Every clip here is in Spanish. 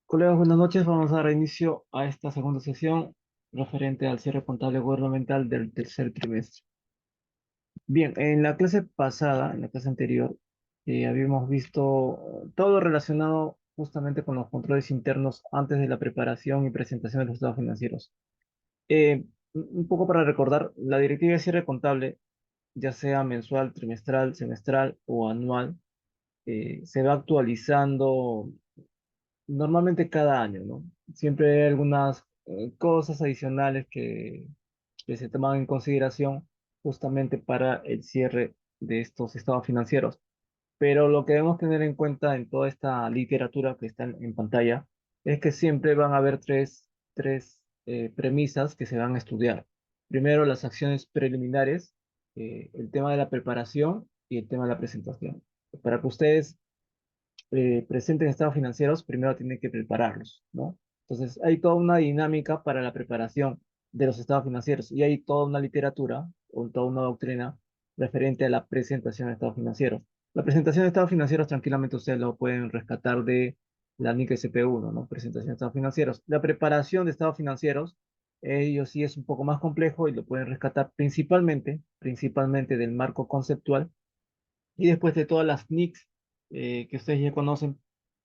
Colegas, buenas noches. Vamos a dar inicio a esta segunda sesión referente al cierre contable gubernamental del tercer trimestre. Bien, en la clase pasada, en la clase anterior, habíamos visto todo relacionado justamente con los controles internos antes de la preparación y presentación de los estados financieros. Un poco para recordar, la directiva de cierre contable, ya sea mensual, trimestral, semestral o anual, se va actualizando normalmente cada año, ¿no? Siempre hay algunas cosas adicionales que se toman en consideración justamente para el cierre de estos estados financieros. Pero lo que debemos tener en cuenta en toda esta literatura que está en pantalla es que siempre van a haber tres premisas que se van a estudiar. Primero, las acciones preliminares, el tema de la preparación y el tema de la presentación. Para que ustedes presenten estados financieros, primero tienen que prepararlos, ¿no? Entonces, hay toda una dinámica para la preparación de los estados financieros y hay toda una literatura o toda una doctrina referente a la presentación de estados financieros. La presentación de estados financieros tranquilamente ustedes lo pueden rescatar de la NIC SP1, ¿no? Presentación de estados financieros. La preparación de estados financieros, ello sí es un poco más complejo y lo pueden rescatar principalmente del marco conceptual y después de todas las NICs que ustedes ya conocen,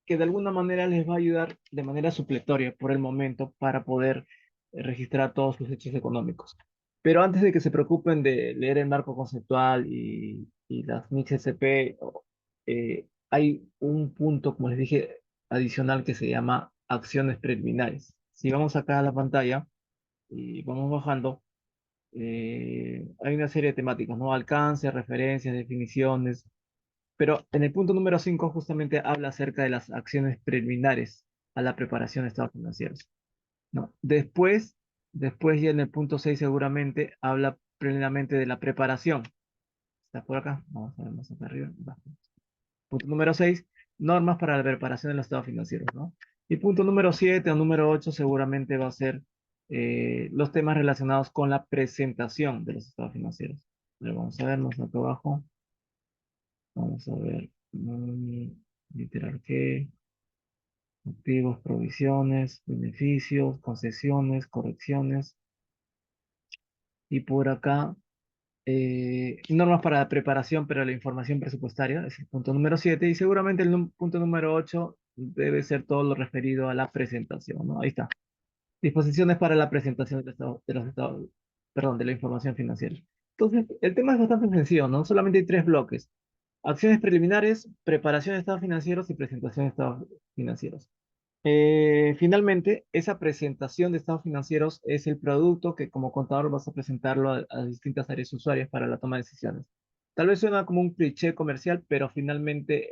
que de alguna manera les va a ayudar de manera supletoria por el momento para poder registrar todos sus hechos económicos. Pero antes de que se preocupen de leer el marco conceptual y las NICs SP, hay un punto, como les dije, adicional que se llama acciones preliminares. Si vamos acá a la pantalla y vamos bajando, hay una serie de temáticas, ¿no? Alcance, referencias, definiciones, pero en el punto número 5 justamente habla acerca de las acciones preliminares a la preparación de estados financieros, ¿no? Después ya en el punto 6 seguramente habla plenamente de la preparación. ¿Está por acá? Vamos a ver más acá arriba. Va. Punto número 6, normas para la preparación de los estados financieros, ¿no? Y punto número 7 o número 8 seguramente va a ser los temas relacionados con la presentación de los estados financieros. Pero vamos a ver más acá abajo. Vamos a ver. Literal que activos, provisiones, beneficios, concesiones, correcciones. Y por acá, normas para la preparación para la información presupuestaria, es el punto número 7. Y seguramente el punto número 8 debe ser todo lo referido a la presentación, ¿no? Ahí está. Disposiciones para la presentación de los estados, perdón, de la información financiera. Entonces, el tema es bastante sencillo, ¿no? Solamente hay tres bloques. Acciones preliminares, preparación de estados financieros y presentación de estados financieros. Finalmente, esa presentación de estados financieros es el producto que como contador vas a presentarlo a distintas áreas usuarias para la toma de decisiones. Tal vez suena como un cliché comercial, pero finalmente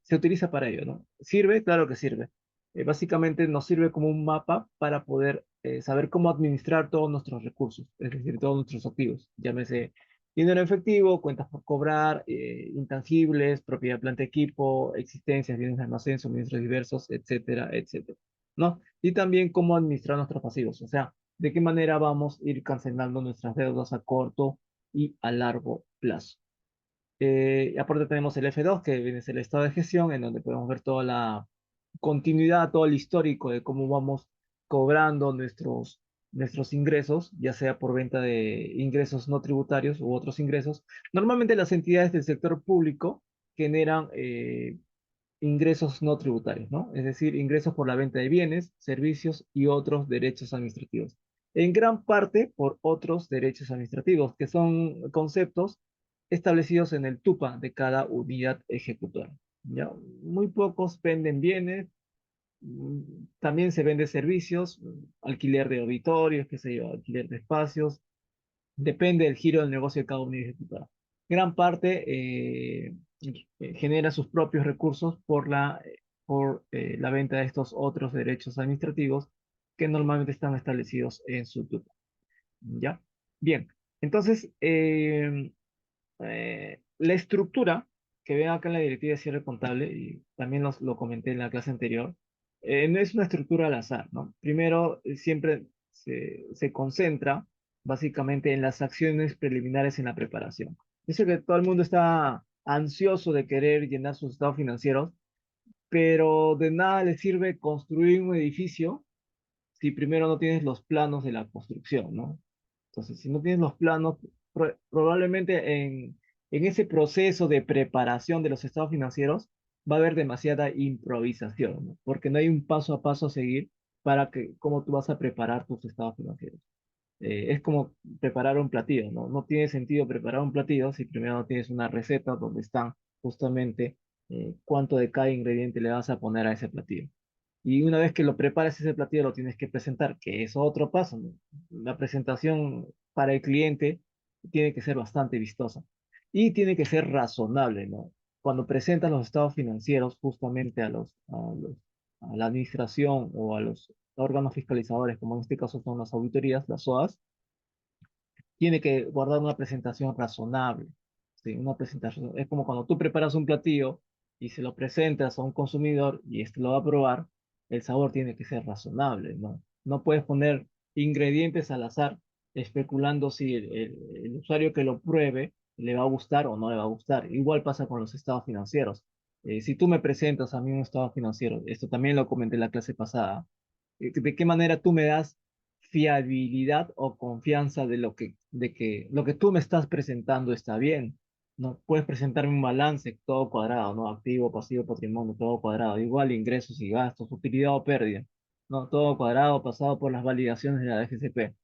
se utiliza para ello, ¿no? ¿Sirve? Claro que sirve. Básicamente nos sirve como un mapa para poder saber cómo administrar todos nuestros recursos, es decir, todos nuestros activos, llámese dinero en efectivo, cuentas por cobrar, intangibles, propiedad, planta, equipo, existencias, bienes de almacén, suministros diversos, etcétera, etcétera, ¿no? Y también cómo administrar nuestros pasivos, o sea, de qué manera vamos a ir cancelando nuestras deudas a corto y a largo plazo. Aparte tenemos el F2, que viene a ser el estado de gestión, en donde podemos ver toda la continuidad, todo el histórico de cómo vamos cobrando nuestros ingresos, ya sea por venta de ingresos no tributarios u otros ingresos. Normalmente las entidades del sector público generan ingresos no tributarios, ¿no? Es decir, ingresos por la venta de bienes, servicios y otros derechos administrativos. En gran parte por otros derechos administrativos, que son conceptos establecidos en el TUPA de cada unidad ejecutora. ¿Ya? Muy pocos venden bienes, también se vende servicios, alquiler de auditorios, qué sé yo, alquiler de espacios, depende del giro del negocio de cada unidad ejecutora. Gran parte genera sus propios recursos por la venta de estos otros derechos administrativos que normalmente están establecidos en su TUPA. ¿Ya? Bien, entonces, la estructura que ven acá en la directiva de cierre contable, y también lo comenté en la clase anterior, no es una estructura al azar, ¿no? Primero, siempre se concentra básicamente en las acciones preliminares en la preparación. Dice que todo el mundo está ansioso de querer llenar sus estados financieros, pero de nada le sirve construir un edificio si primero no tienes los planos de la construcción, ¿no? Entonces, si no tienes los planos, probablemente en ese proceso de preparación de los estados financieros va a haber demasiada improvisación, ¿no? Porque no hay un paso a paso a seguir para que, cómo tú vas a preparar tus estados financieros. Es como preparar un platillo, ¿no? No tiene sentido preparar un platillo si primero no tienes una receta donde están justamente cuánto de cada ingrediente le vas a poner a ese platillo. Y una vez que lo prepares ese platillo, lo tienes que presentar, que es otro paso, ¿no? La presentación para el cliente tiene que ser bastante vistosa y tiene que ser razonable, ¿no? Cuando presentas los estados financieros justamente a la administración o a los órganos fiscalizadores, como en este caso son las auditorías, las SOAS, tiene que guardar una presentación razonable. ¿Sí? Una presentación. Es como cuando tú preparas un platillo y se lo presentas a un consumidor y este lo va a probar, el sabor tiene que ser razonable, ¿no? No puedes poner ingredientes al azar especulando si el usuario que lo pruebe le va a gustar o no le va a gustar. Igual pasa con los estados financieros. Si tú me presentas a mí un estado financiero, esto también lo comenté en la clase pasada, ¿de qué manera tú me das fiabilidad o confianza de que lo que tú me estás presentando está bien? No puedes presentarme un balance todo cuadrado, ¿no? Activo, pasivo, patrimonio, todo cuadrado. Igual ingresos y gastos, utilidad o pérdida, ¿no? Todo cuadrado, pasado por las validaciones de la DGCP.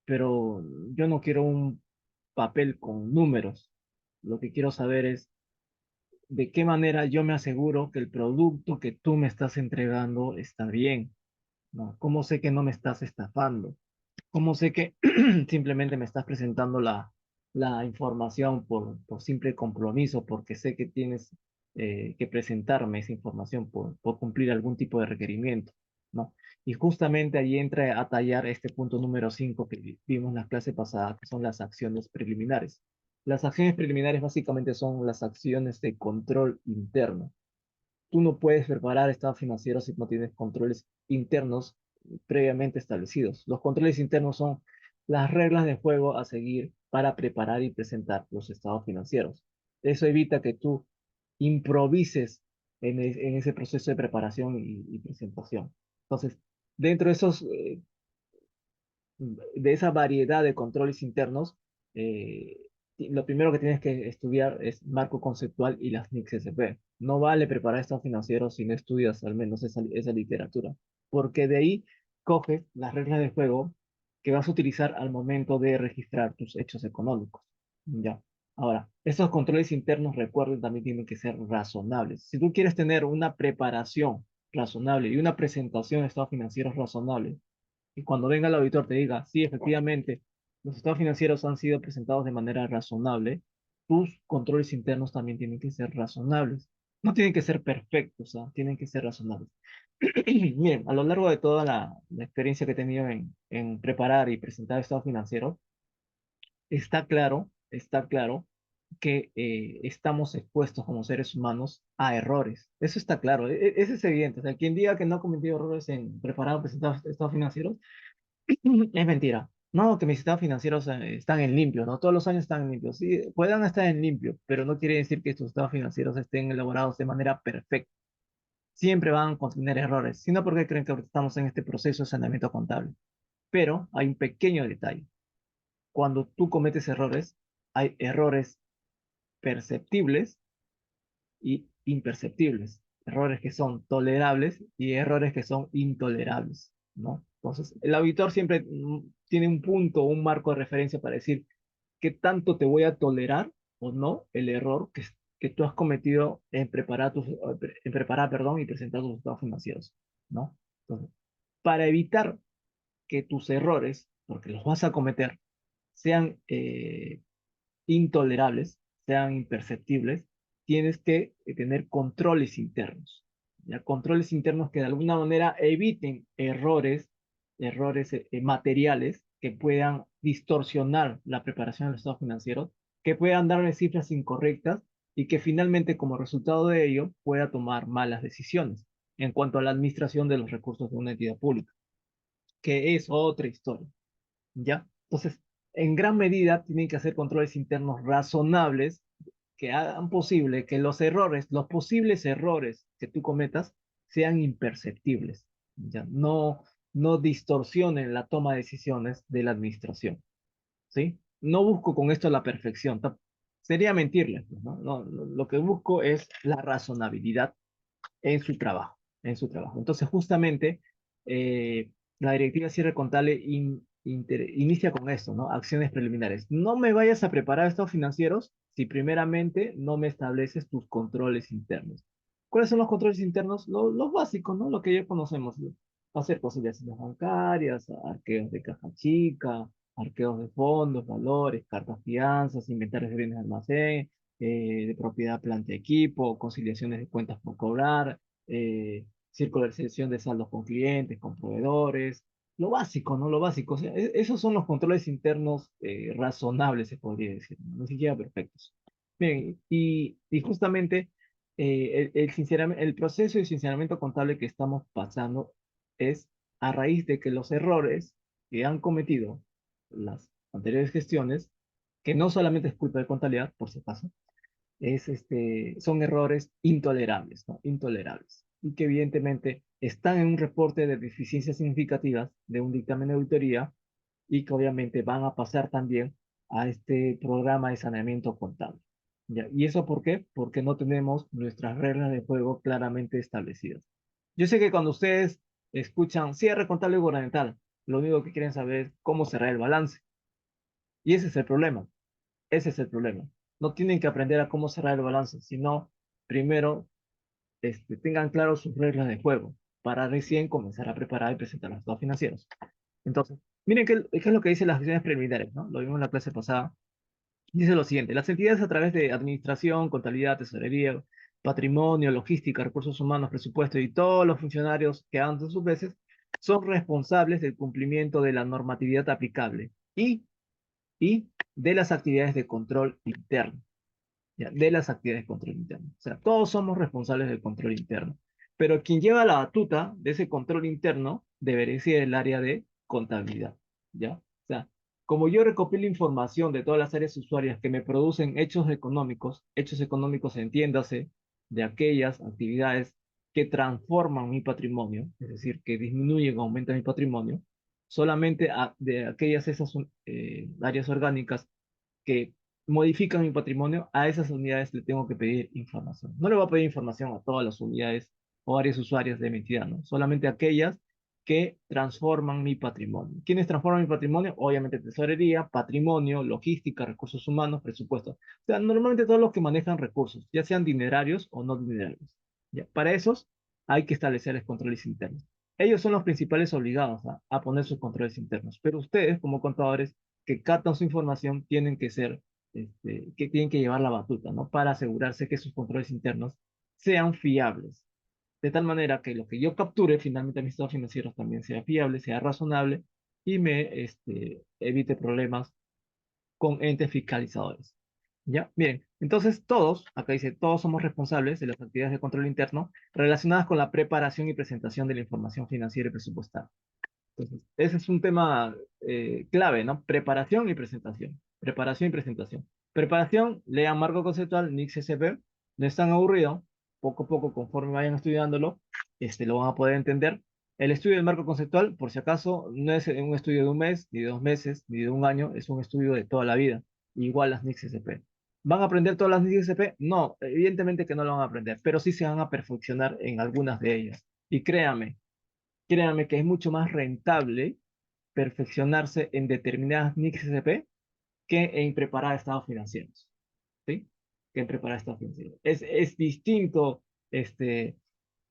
Pero yo no quiero un papel con números. Lo que quiero saber es de qué manera yo me aseguro que el producto que tú me estás entregando está bien, ¿no? ¿Cómo sé que no me estás estafando? ¿Cómo sé que simplemente me estás presentando la información por simple compromiso, porque sé que tienes que presentarme esa información por cumplir algún tipo de requerimiento, ¿no? Y justamente ahí entra a tallar este punto número 5 que vimos en la clase pasada, que son las acciones preliminares. Las acciones preliminares básicamente son las acciones de control interno. Tú no puedes preparar estados financieros si no tienes controles internos previamente establecidos. Los controles internos son las reglas de juego a seguir para preparar y presentar los estados financieros. Eso evita que tú improvises en ese proceso de preparación y presentación. Entonces, dentro de de esa variedad de controles internos, eh, lo primero que tienes que estudiar es marco conceptual y las NICS-SP. No vale preparar estados financieros si no estudias al menos esa literatura, porque de ahí coges las reglas de juego que vas a utilizar al momento de registrar tus hechos económicos. Ya. Ahora, estos controles internos, recuerden, también tienen que ser razonables. Si tú quieres tener una preparación razonable y una presentación de estados financieros razonable, y cuando venga el auditor te diga, sí, efectivamente, los estados financieros han sido presentados de manera razonable, tus controles internos también tienen que ser razonables. No tienen que ser perfectos, ¿ah? Tienen que ser razonables. Miren, a lo largo de toda la experiencia que he tenido en preparar y presentar estados financieros, está claro que estamos expuestos como seres humanos a errores. Eso está claro, eso es evidente. O sea, quien diga que no ha cometido errores en preparar o presentar estados financieros, es mentira. No, que mis estados financieros están en limpio, ¿no? Todos los años están en limpio. Sí, puedan estar en limpio, pero no quiere decir que estos estados financieros estén elaborados de manera perfecta. Siempre van a contener errores, sino porque creen que ahorita estamos en este proceso de saneamiento contable. Pero hay un pequeño detalle. Cuando tú cometes errores, hay errores perceptibles y imperceptibles. Errores que son tolerables y errores que son intolerables, ¿no? Entonces, el auditor siempre tiene un punto, un marco de referencia para decir qué tanto te voy a tolerar o no el error que tú has cometido en preparar, perdón, y presentar tus estados financieros, ¿no? Entonces, para evitar que tus errores, porque los vas a cometer, sean intolerables, sean imperceptibles, tienes que tener controles internos. ¿Ya? Controles internos que de alguna manera eviten errores materiales que puedan distorsionar la preparación de los estados financieros, que puedan darle cifras incorrectas y que finalmente como resultado de ello pueda tomar malas decisiones en cuanto a la administración de los recursos de una entidad pública, que es otra historia. ¿Ya? Entonces, en gran medida tienen que hacer controles internos razonables que hagan posible que los errores, los posibles errores que tú cometas sean imperceptibles, ¿ya? No distorsionen la toma de decisiones de la administración, ¿sí? No busco con esto la perfección, sería mentirles, pues, ¿no? Lo que busco es la razonabilidad en su trabajo, en su trabajo. Entonces, justamente, la directiva cierre contable inicia con esto, ¿no? Acciones preliminares. No me vayas a preparar estados financieros si primeramente no me estableces tus controles internos. ¿Cuáles son los controles internos? Los básicos, ¿no? Lo que ya conocemos, ¿no? Hacer conciliaciones bancarias, arqueos de caja chica, arqueos de fondos, valores, cartas fianzas, inventarios de bienes de almacén, de propiedad, planta y equipo, conciliaciones de cuentas por cobrar, circularización de saldos con clientes, con proveedores, lo básico, ¿no? Lo básico. O sea, esos son los controles internos razonables, se podría decir, ¿no? Ni siquiera perfectos. Bien, y justamente el proceso de sinceramiento contable que estamos pasando es a raíz de que los errores que han cometido las anteriores gestiones, que no solamente es culpa de contabilidad, por si acaso, son errores intolerables, ¿no? Intolerables. Y que evidentemente están en un reporte de deficiencias significativas de un dictamen de auditoría y que obviamente van a pasar también a este programa de saneamiento contable. ¿Ya? ¿Y eso por qué? Porque no tenemos nuestras reglas de juego claramente establecidas. Yo sé que cuando ustedes escuchan cierre contable gubernamental, lo único que quieren saber es cómo cerrar el balance. Y ese es el problema. Ese es el problema. No tienen que aprender a cómo cerrar el balance, sino primero tengan claro sus reglas de juego para recién comenzar a preparar y presentar los estados financieros. Entonces, miren qué es lo que dicen las acciones preliminares, ¿no? Lo vimos en la clase pasada. Dice lo siguiente, las entidades a través de administración, contabilidad, tesorería, patrimonio, logística, recursos humanos, presupuesto y todos los funcionarios que hagan sus veces son responsables del cumplimiento de la normatividad aplicable y de las actividades de control interno. ¿Ya? De las actividades de control interno. O sea, todos somos responsables del control interno. Pero quien lleva la batuta de ese control interno debería ser el área de contabilidad. ¿Ya? O sea, como yo recopilo información de todas las áreas usuarias que me producen hechos económicos entiéndase, de aquellas actividades que transforman mi patrimonio, es decir, que disminuyen o aumentan mi patrimonio, solamente de aquellas esas áreas orgánicas que modifican mi patrimonio, a esas unidades le tengo que pedir información. No le voy a pedir información a todas las unidades o áreas usuarias de mi entidad, ¿no? Solamente aquellas que transforman mi patrimonio. ¿Quiénes transforman mi patrimonio? Obviamente tesorería, patrimonio, logística, recursos humanos, presupuesto. O sea, normalmente todos los que manejan recursos, ya sean dinerarios o no dinerarios. ¿Ya? Para esos hay que establecer controles internos. Ellos son los principales obligados a poner sus controles internos, pero ustedes como contadores que captan su información tienen que ser, que tienen que llevar la batuta, ¿no? Para asegurarse que sus controles internos sean fiables. De tal manera que lo que yo capture finalmente a mis estados financieros también sea fiable, sea razonable y me evite problemas con entes fiscalizadores. ¿Ya? Miren, entonces todos, acá dice, todos somos responsables de las actividades de control interno relacionadas con la preparación y presentación de la información financiera y presupuestal. Entonces, ese es un tema clave, ¿no? Preparación y presentación. Preparación y presentación. Preparación, lean marco conceptual, NICS-SP, no es tan aburrido, poco a poco, conforme vayan estudiándolo, lo van a poder entender. El estudio del marco conceptual, por si acaso, no es un estudio de un mes, ni de 2 meses, ni de un año, es un estudio de toda la vida, igual las NICS-SP. ¿Van a aprender todas las NICS-SP? No, evidentemente que no lo van a aprender, pero sí se van a perfeccionar en algunas de ellas. Y créanme que es mucho más rentable perfeccionarse en determinadas NICs SP que en preparar estados financieros, ¿sí? Que en preparar estados financieros. Es distinto este,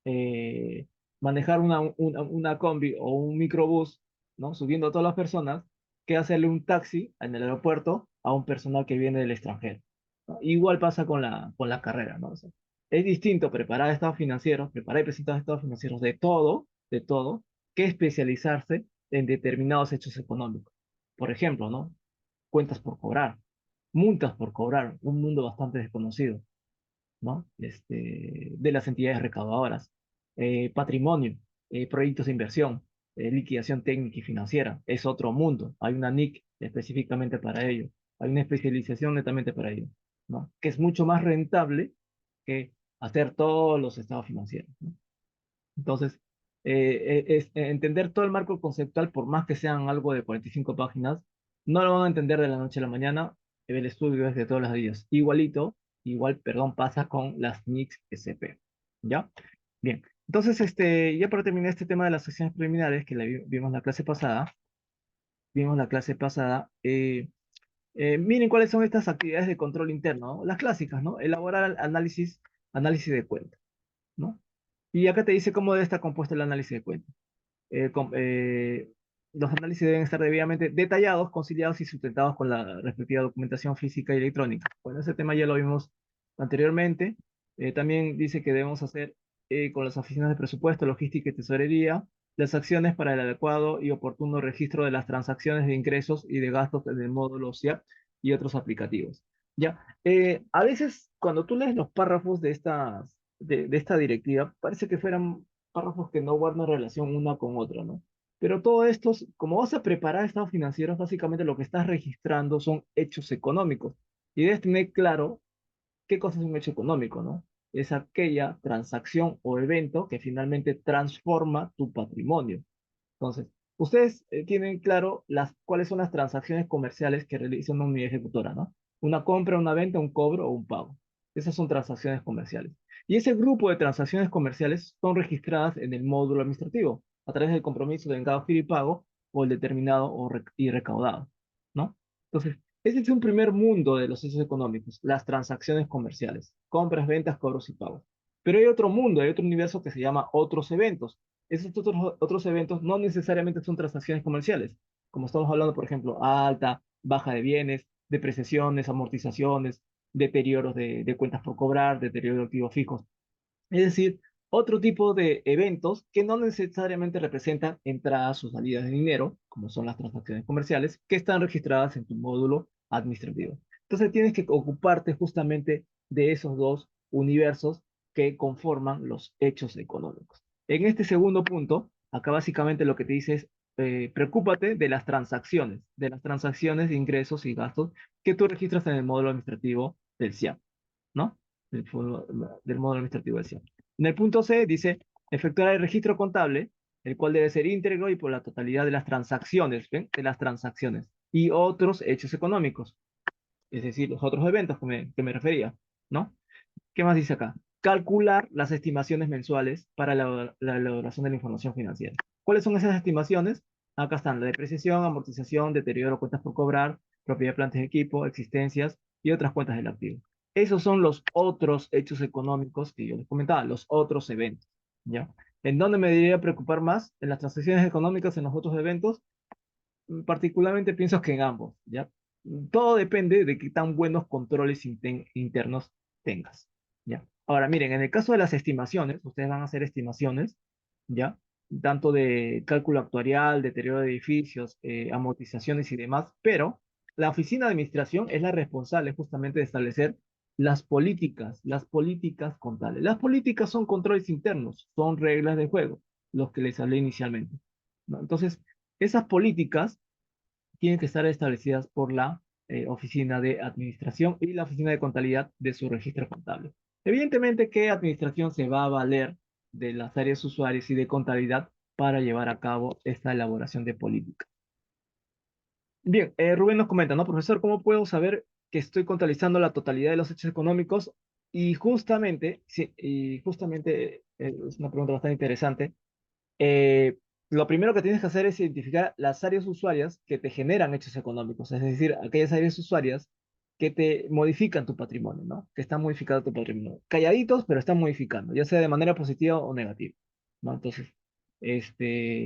eh, manejar una combi o un microbús, ¿no? Subiendo a todas las personas, que hacerle un taxi en el aeropuerto a un personal que viene del extranjero, ¿no? Igual pasa con la carrera, ¿no? O sea, es distinto preparar estados financieros, preparar y presentar estados financieros de todo, que especializarse en determinados hechos económicos. Por ejemplo, ¿no? Cuentas por cobrar, multas por cobrar, un mundo bastante desconocido, ¿no? De las entidades recaudadoras, patrimonio, proyectos de inversión, liquidación técnica y financiera, es otro mundo. Hay una NIC específicamente para ello, hay una especialización netamente para ello. ¿no? Que es mucho más rentable que hacer todos los estados financieros, ¿no? Entonces, entender todo el marco conceptual, por más que sean algo de 45 páginas, no lo van a entender de la noche a la mañana. El estudio es de todos los días. Perdón, pasa con las NICS SP. ¿Ya? Bien. Entonces, ya para terminar este tema de las secciones preliminares que vimos la clase pasada, miren cuáles son estas actividades de control interno, ¿no? Las clásicas, ¿no? Elaborar análisis de cuenta, ¿no? Y acá te dice cómo debe estar compuesto el análisis de cuenta. eh, com- eh, los análisis deben estar debidamente detallados, conciliados y sustentados con la respectiva documentación física y electrónica. Bueno, ese tema ya lo vimos anteriormente. También dice que debemos hacer con las oficinas de presupuesto, logística y tesorería las acciones para el adecuado y oportuno registro de las transacciones de ingresos y de gastos en el módulo SIAP y otros aplicativos. Ya, a veces cuando tú lees los párrafos de esta directiva, parece que fueran párrafos que no guardan relación una con otra, ¿no? Pero todo esto, como vas a preparar estados financieros, básicamente lo que estás registrando son hechos económicos. Y debes tener claro qué cosa es un hecho económico, ¿no? Es aquella transacción o evento que finalmente transforma tu patrimonio. Entonces, ustedes tienen claro cuáles son las transacciones comerciales que realiza una unidad ejecutora, ¿no? Una compra, una venta, un cobro o un pago. Esas son transacciones comerciales. Y ese grupo de transacciones comerciales son registradas en el módulo administrativo a través del compromiso de engado, giro y pago o el determinado y recaudado, ¿no? Entonces, ese es un primer mundo de los hechos económicos, las transacciones comerciales, compras, ventas, cobros y pagos. Pero hay otro mundo, hay otro universo que se llama otros eventos. Esos otros eventos no necesariamente son transacciones comerciales, como estamos hablando, por ejemplo, alta, baja de bienes, depreciaciones, amortizaciones, deterioros de cuentas por cobrar, deterioro de activos fijos. Es decir, otro tipo de eventos que no necesariamente representan entradas o salidas de dinero, como son las transacciones comerciales, que están registradas en tu módulo administrativo. Entonces tienes que ocuparte justamente de esos dos universos que conforman los hechos económicos. En este segundo punto, acá básicamente lo que te dice es, preocúpate de las transacciones de ingresos y gastos que tú registras en el módulo administrativo del SIAP, ¿no? Del, fo- del módulo administrativo del SIAP. En el punto C dice, efectuar el registro contable, el cual debe ser íntegro y por la totalidad de las transacciones, ¿ven? De las transacciones y otros hechos económicos, es decir, los otros eventos que me refería, ¿no? ¿Qué más dice acá? Calcular las estimaciones mensuales para la elaboración de la información financiera. ¿Cuáles son esas estimaciones? Acá están la depreciación, amortización, deterioro, cuentas por cobrar, propiedad, plantas de equipo, existencias y otras cuentas del activo. Esos son los otros hechos económicos que yo les comentaba, los otros eventos, ¿ya? ¿En dónde me debería preocupar más? ¿En las transacciones económicas, en los otros eventos? Particularmente pienso que en ambos, ¿ya? Todo depende de qué tan buenos controles internos tengas, ¿ya? Ahora, miren, en el caso de las estimaciones, ustedes van a hacer estimaciones, ¿ya? Tanto de cálculo actuarial, deterioro de edificios, amortizaciones y demás, pero la oficina de administración es la responsable justamente de establecer las políticas contables. Las políticas son controles internos, son reglas de juego, los que les hablé inicialmente, ¿no? Entonces, esas políticas tienen que estar establecidas por la oficina de administración y la oficina de contabilidad de su registro contable. Evidentemente que administración se va a valer de las áreas usuarias y de contabilidad para llevar a cabo esta elaboración de política. Bien, Rubén nos comenta, ¿no? Profesor, ¿cómo puedo saber que estoy contabilizando la totalidad de los hechos económicos? Y justamente, sí, es una pregunta bastante interesante. eh, lo primero que tienes que hacer es identificar las áreas usuarias que te generan hechos económicos, es decir, aquellas áreas usuarias que te modifican tu patrimonio, ¿no? Que están modificando tu patrimonio. Calladitos, pero están modificando, ya sea de manera positiva o negativa, ¿no? Entonces,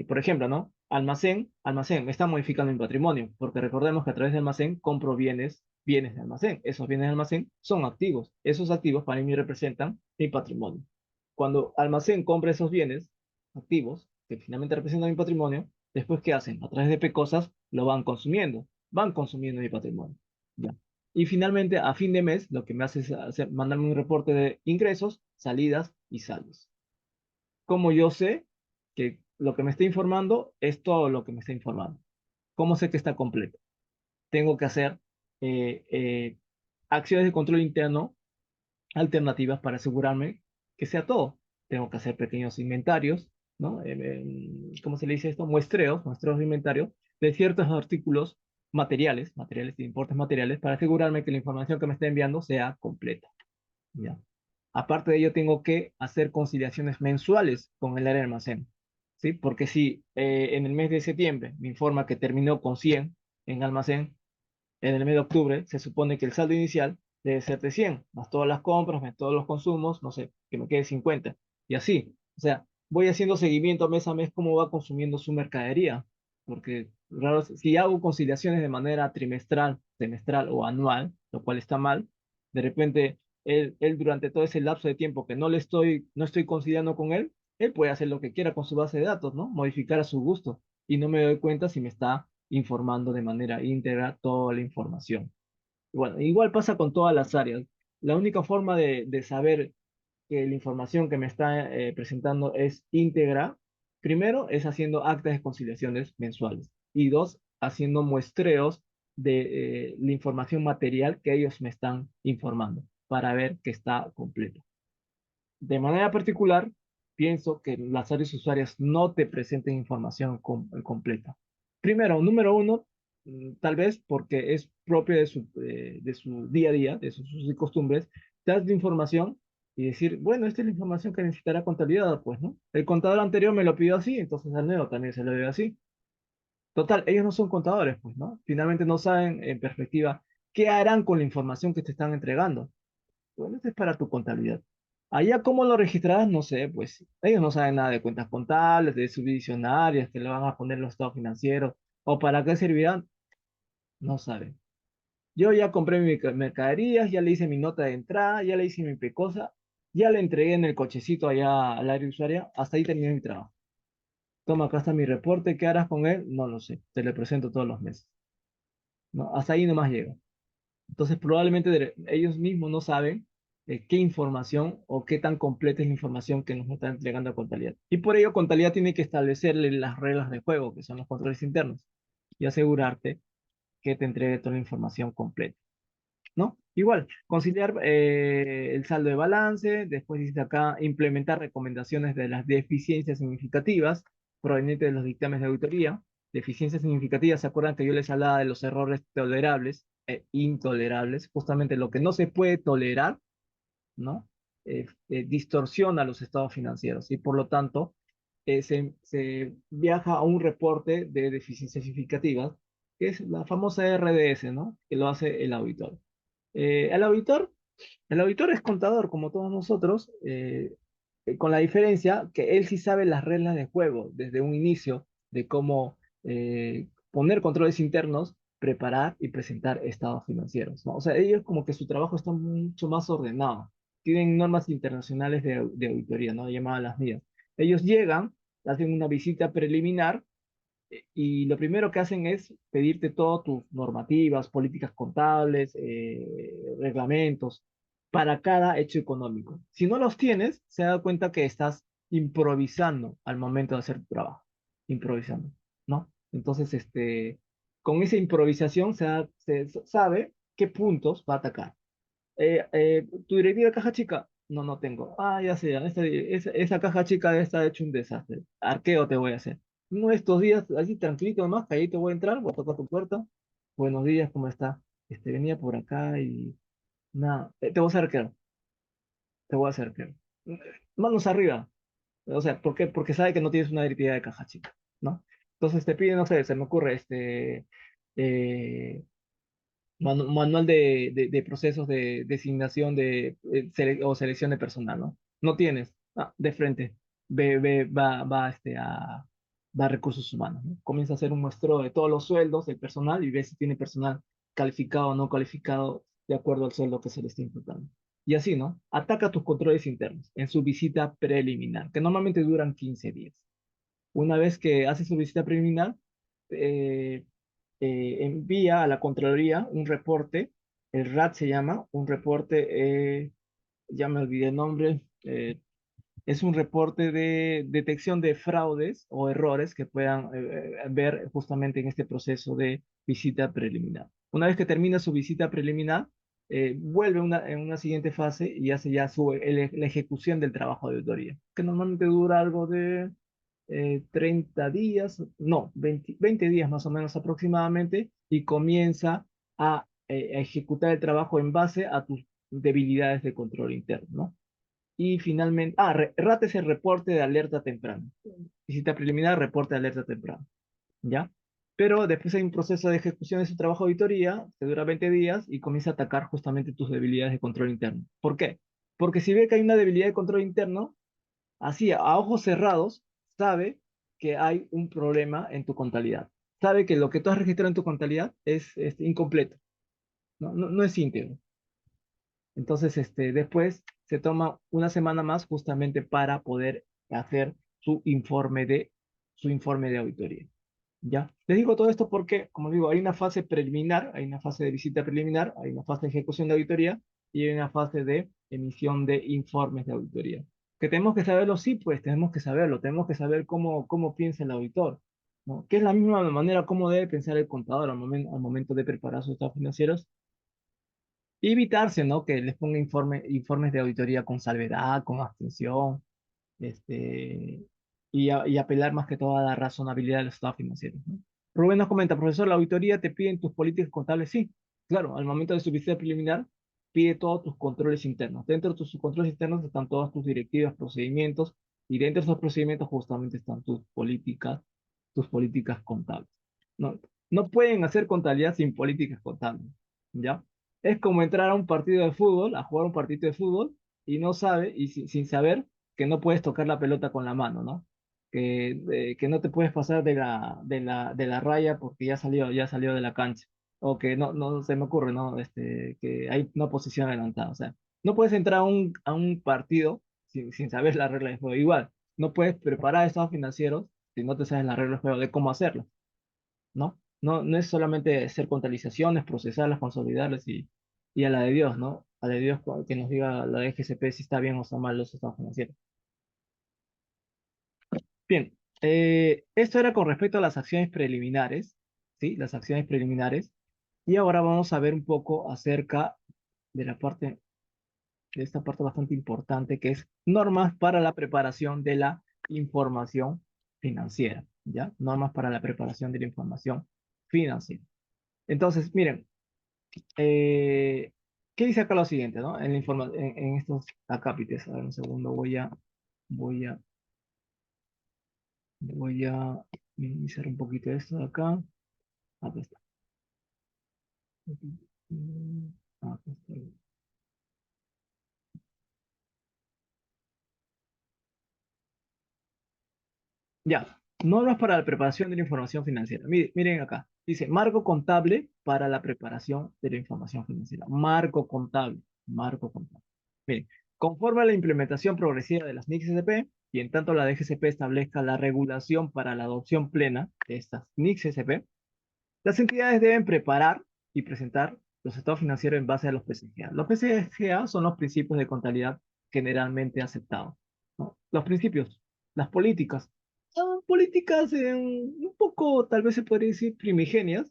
por ejemplo, ¿no? Almacén, me está modificando mi patrimonio, porque recordemos que a través de almacén compro bienes de almacén. Esos bienes de almacén son activos. Esos activos para mí representan mi patrimonio. Cuando almacén compra esos bienes, activos, que finalmente representan mi patrimonio, después, ¿qué hacen? A través de P-Cosas lo van consumiendo mi patrimonio. ¿Ya? Y finalmente, a fin de mes, lo que me hace es mandarme un reporte de ingresos, salidas y saldos. ¿Cómo yo sé que lo que me está informando es todo lo que me está informando? ¿Cómo sé que está completo? Tengo que hacer eh, eh, acciones de control interno alternativas para asegurarme que sea todo. Tengo que hacer pequeños inventarios, ¿no? ¿Cómo se le dice esto? Muestreos de inventario de ciertos artículos materiales de importes materiales, para asegurarme que la información que me está enviando sea completa, ¿ya? Aparte de ello, tengo que hacer conciliaciones mensuales con el área de almacén, ¿sí? Porque si en el mes de septiembre me informa que terminó con 100 en almacén, en el mes de octubre se supone que el saldo inicial debe ser de 100, más todas las compras, más todos los consumos, no sé, que me quede 50. Y así. O sea, voy haciendo seguimiento mes a mes cómo va consumiendo su mercadería. Porque raro, si hago conciliaciones de manera trimestral, semestral o anual, lo cual está mal, de repente él durante todo ese lapso de tiempo que no estoy conciliando con él puede hacer lo que quiera con su base de datos, ¿no? Modificar a su gusto. Y no me doy cuenta si me está informando de manera íntegra toda la información. Bueno, igual pasa con todas las áreas. La única forma de saber que la información que me está presentando es íntegra, primero es haciendo actas de conciliaciones mensuales y dos, haciendo muestreos de la información material que ellos me están informando para ver que está completo. De manera particular, pienso que las áreas usuarias no te presenten información completa. Primero, número uno, tal vez porque es propio de su día a día, de sus usos y costumbres, das la información y decir, bueno, esta es la información que necesitará contabilidad, pues, ¿no? El contador anterior me lo pidió así, entonces al nuevo también se lo dio así. Total, ellos no son contadores, pues, ¿no? Finalmente no saben en perspectiva qué harán con la información que te están entregando. Bueno, esto es para tu contabilidad. Allá, ¿cómo lo registrarás? No sé, pues ellos no saben nada de cuentas contables, de subdivisionarias, que le van a poner los estados financieros, o para qué servirán, no saben. Yo ya compré mi mercaderías, ya le hice mi nota de entrada, ya le hice mi pecosa, ya le entregué en el cochecito allá al área usuaria, hasta ahí terminé mi trabajo. Toma, acá está mi reporte, ¿qué harás con él? No lo sé, te lo presento todos los meses, ¿no? Hasta ahí nomás llega. Entonces, probablemente ellos mismos no saben qué información o qué tan completa es la información que nos está entregando a Contabilidad. Y por ello, Contabilidad tiene que establecerle las reglas de juego, que son los controles internos, y asegurarte que te entregue toda la información completa, ¿no? Igual, conciliar el saldo de balance, después dice acá, implementar recomendaciones de las deficiencias significativas provenientes de los dictámenes de auditoría. Deficiencias significativas, ¿se acuerdan que yo les hablaba de los errores tolerables e intolerables? Justamente lo que no se puede tolerar, ¿no? Distorsiona los estados financieros y por lo tanto se viaja a un reporte de deficiencias significativas, que es la famosa RDS, ¿no? Que lo hace el auditor. Eh, el auditor, el auditor es contador como todos nosotros, con la diferencia que él sí sabe las reglas de juego desde un inicio de cómo poner controles internos, preparar y presentar estados financieros, ¿no? O sea, ellos como que su trabajo está mucho más ordenado. Tienen normas internacionales de auditoría, ¿no? Llamadas las mías. Ellos llegan, hacen una visita preliminar y lo primero que hacen es pedirte todas tus normativas, políticas contables, reglamentos para cada hecho económico. Si no los tienes, se da cuenta que estás improvisando al momento de hacer tu trabajo, improvisando, ¿no? Entonces, con esa improvisación se sabe qué puntos va a atacar. ¿Tu directiva de caja chica? No, no tengo. Ah, ya sé, esa caja chica está hecho un desastre. Arqueo te voy a hacer. Uno de estos días, así tranquilito nomás, que ahí te voy a entrar, voy a tocar tu puerta. Buenos días, ¿cómo está? Venía por acá y nada, te voy a hacer arquero, te voy a hacer arquero. Manos arriba. O sea, ¿por qué? Porque sabe que no tienes una directiva de caja chica, ¿no? Entonces te pide, no sé, se me ocurre eh, manual de procesos de designación o selección de personal, ¿no? No tienes, de frente, va a recursos humanos, ¿no? Comienza a hacer un muestreo de todos los sueldos del personal y ve si tiene personal calificado o no calificado de acuerdo al sueldo que se le está imputando. Y así, ¿no? Ataca tus controles internos en su visita preliminar, que normalmente duran 15 días. Una vez que hace su visita preliminar, eh, envía a la Contraloría un reporte, el RAT se llama, un reporte, ya me olvidé el nombre, es un reporte de detección de fraudes o errores que puedan ver justamente en este proceso de visita preliminar. Una vez que termina su visita preliminar, vuelve en una siguiente fase y hace ya la ejecución del trabajo de auditoría, que normalmente dura algo de 30 días, no, 20 días más o menos aproximadamente, y comienza a ejecutar el trabajo en base a tus debilidades de control interno, ¿no? Y finalmente, RAT es el reporte de alerta temprana. Visita preliminar, reporte de alerta temprana, ¿ya? Pero después hay un proceso de ejecución de su trabajo de auditoría, que dura 20 días y comienza a atacar justamente tus debilidades de control interno. ¿Por qué? Porque si ve que hay una debilidad de control interno, así a ojos cerrados, sabe que hay un problema en tu contabilidad. Sabe que lo que tú has registrado en tu contabilidad es incompleto, no es íntegro. Entonces, después se toma una semana más justamente para poder hacer su informe de auditoría. ¿Ya? Les digo todo esto porque, como digo, hay una fase preliminar, hay una fase de visita preliminar, hay una fase de ejecución de auditoría y hay una fase de emisión de informes de auditoría. ¿Que tenemos que saberlo? Sí, pues tenemos que saber cómo piensa el auditor, ¿no? Que es la misma manera como debe pensar el contador al momento de preparar sus estados financieros y evitarse, ¿no? Que les ponga informes de auditoría con salvedad, con abstención, este, y apelar más que todo a la razonabilidad de los estados financieros, ¿no? Rubén nos comenta, profesor, la auditoría te pide en tus políticas contables, sí, claro, al momento de su visita preliminar, pide todos tus controles internos. Dentro de tus controles internos están todas tus directivas, procedimientos, y dentro de esos procedimientos justamente están tus políticas contables. No, no pueden hacer contabilidad sin políticas contables, ¿ya? Es como entrar a un partido de fútbol, a jugar un partido de fútbol, y no sabe, y sin saber que no puedes tocar la pelota con la mano, ¿no? Que no te puedes pasar de la raya porque ya salió de la cancha. O que no se me ocurre, ¿no? Que hay una posición adelantada. O sea, no puedes entrar a un partido sin saber la regla de juego. Igual, no puedes preparar estados financieros si no te sabes la regla de juego de cómo hacerlo, ¿no? No es solamente hacer contabilizaciones, procesarlas, consolidarlas y a la de Dios, ¿no? A la de Dios que nos diga la DGCP si está bien o está mal los estados financieros. Bien, esto era con respecto a las acciones preliminares, ¿sí? Las acciones preliminares. Y ahora vamos a ver un poco acerca de de esta parte bastante importante, que es normas para la preparación de la información financiera, ¿ya? Normas para la preparación de la información financiera. Entonces, miren, eh, ¿qué dice acá lo siguiente, ¿no? En estos acápites, a ver un segundo, voy a, voy a minimizar un poquito esto de acá. Acá está. Acá está. Ya, normas para la preparación de la información financiera. Miren acá, dice marco contable para la preparación de la información financiera. Marco contable. Miren, conforme a la implementación progresiva de las NIC-SCP, y en tanto la DGCP establezca la regulación para la adopción plena de estas NIC-SCP, las entidades deben preparar y presentar los estados financieros en base a los PCGA. Los PCGA son los principios de contabilidad generalmente aceptados, ¿no? Los principios, las políticas, son políticas un poco, tal vez se podría decir, primigenias,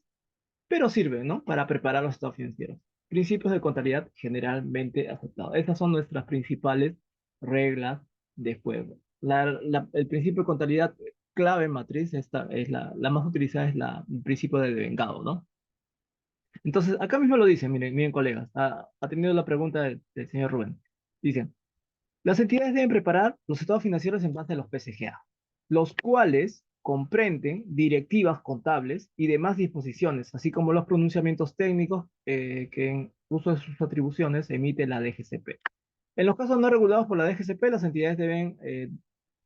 pero sirven, ¿no? Para preparar los estados financieros. Principios de contabilidad generalmente aceptados. Esas son nuestras principales reglas de juego. El principio de contabilidad clave matriz, esta es la más utilizada, es el principio de devengado, ¿no? Entonces, acá mismo lo dice, miren colegas, ha tenido la pregunta del señor Rubén. Dice, las entidades deben preparar los estados financieros en base a los PCGA, los cuales comprenden directivas contables y demás disposiciones, así como los pronunciamientos técnicos que en uso de sus atribuciones emite la DGCP. En los casos no regulados por la DGCP, las entidades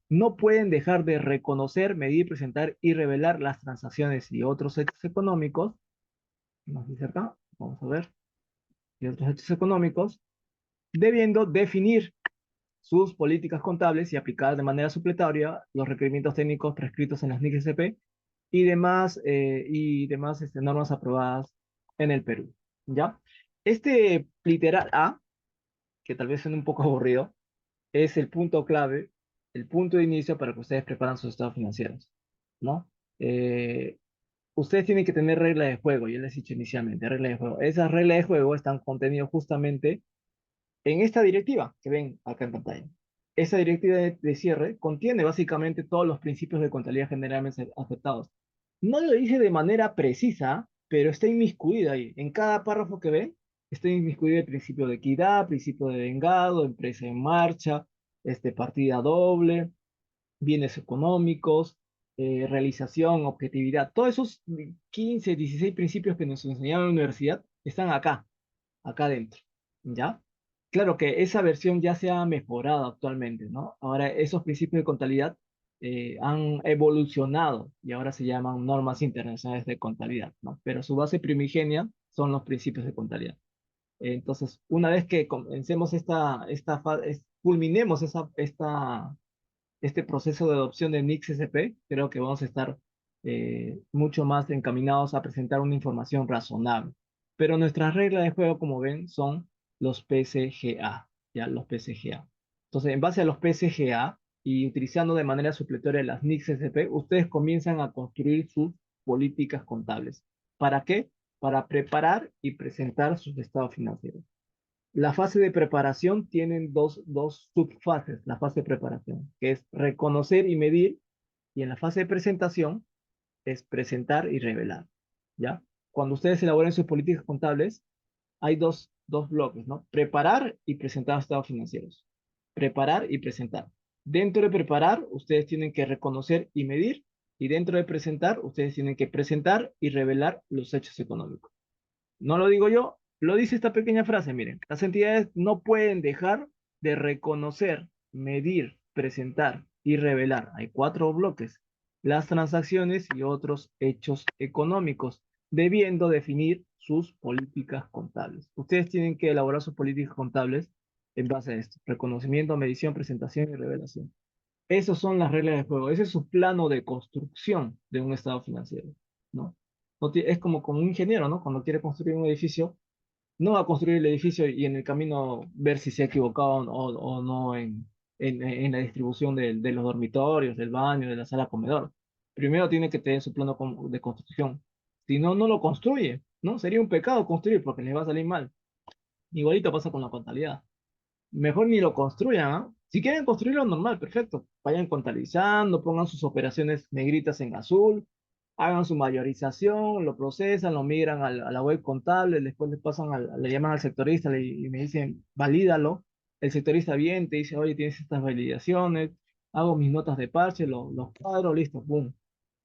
no pueden dejar de reconocer, medir, presentar y revelar las transacciones y otros hechos económicos. Nos dice acá, vamos a ver, y otros hechos económicos, debiendo definir sus políticas contables y aplicar de manera supletoria los requerimientos técnicos prescritos en las NIC-SCP y demás normas aprobadas en el Perú, ¿ya? Este literal A, que tal vez suene un poco aburrido, es el punto clave, el punto de inicio para que ustedes preparan sus estados financieros, ¿no? Eh, ustedes tienen que tener reglas de juego, yo les he dicho inicialmente, reglas de juego. Esas reglas de juego están contenidas justamente en esta directiva que ven acá en pantalla. Esa directiva de cierre contiene básicamente todos los principios de contabilidad generalmente aceptados. No lo dice de manera precisa, pero está inmiscuida ahí. En cada párrafo que ven, está inmiscuido el principio de equidad, principio de vengado, empresa en marcha, partida doble, bienes económicos, realización, objetividad. Todos esos 15, 16 principios que nos enseñaron en la universidad están acá adentro, ¿ya? Claro que esa versión ya se ha mejorado actualmente, ¿no? Ahora esos principios de contabilidad han evolucionado y ahora se llaman normas internacionales de contabilidad, ¿no? Pero su base primigenia son los principios de contabilidad. Entonces, una vez que comencemos culminemos este proceso de adopción de NICS-SP, creo que vamos a estar mucho más encaminados a presentar una información razonable. Pero nuestras reglas de juego, como ven, son los PCGA, ya los PCGA. Entonces, en base a los PCGA y utilizando de manera supletoria las NICS-SP, ustedes comienzan a construir sus políticas contables. ¿Para qué? Para preparar y presentar sus estados financieros. La fase de preparación tienen dos subfases, la fase de preparación, que es reconocer y medir, y en la fase de presentación es presentar y revelar, ¿ya? Cuando ustedes elaboren sus políticas contables, hay dos bloques, ¿no? Preparar y presentar estados financieros. Preparar y presentar. Dentro de preparar, ustedes tienen que reconocer y medir, y dentro de presentar, ustedes tienen que presentar y revelar los hechos económicos. No lo digo yo, lo dice esta pequeña frase, miren, las entidades no pueden dejar de reconocer, medir, presentar y revelar. Hay cuatro bloques, las transacciones y otros hechos económicos, debiendo definir sus políticas contables. Ustedes tienen que elaborar sus políticas contables en base a esto, reconocimiento, medición, presentación y revelación. Esas son las reglas de juego. Ese es su plano de construcción de un estado financiero, ¿no? Es como un ingeniero, ¿no? Cuando quiere construir un edificio, no va a construir el edificio y en el camino ver si se ha equivocado o no en la distribución de los dormitorios, del baño, de la sala comedor. Primero tiene que tener su plano de construcción. Si no, no lo construye, ¿no? Sería un pecado construir porque les va a salir mal. Igualito pasa con la contabilidad. Mejor ni lo construyan, ¿ah? Si quieren construirlo normal, perfecto. Vayan contabilizando, pongan sus operaciones negritas en azul, hagan su mayorización, lo procesan, lo migran a la web contable, después les pasan le llaman al sectorista y me dicen, valídalo. El sectorista bien, te dice, oye, tienes estas validaciones, hago mis notas de parche, los cuadros, listo, boom.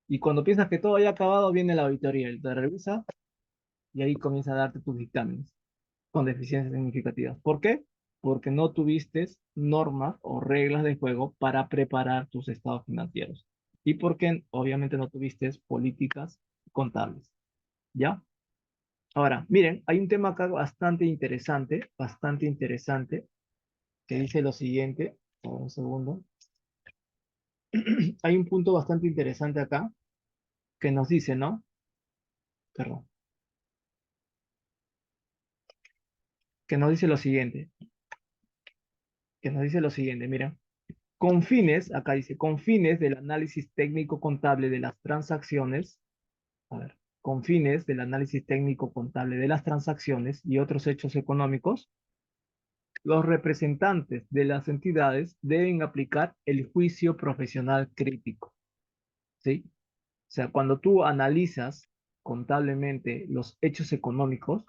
Y cuando piensas que todo haya acabado, viene la auditoría, él te revisa y ahí comienza a darte tus dictámenes con deficiencias significativas. ¿Por qué? Porque no tuviste normas o reglas de juego para preparar tus estados financieros. Y porque obviamente no tuviste políticas contables. ¿Ya? Ahora, miren, hay un tema acá bastante interesante, que dice lo siguiente. Un segundo. Hay un punto bastante interesante acá que nos dice, ¿no? Perdón. Que nos dice lo siguiente. Que nos dice lo siguiente, mira. Con fines, acá dice, con fines del análisis técnico contable de las transacciones, a ver, con fines del análisis técnico contable de las transacciones y otros hechos económicos, los representantes de las entidades deben aplicar el juicio profesional crítico, ¿sí? O sea, cuando tú analizas contablemente los hechos económicos,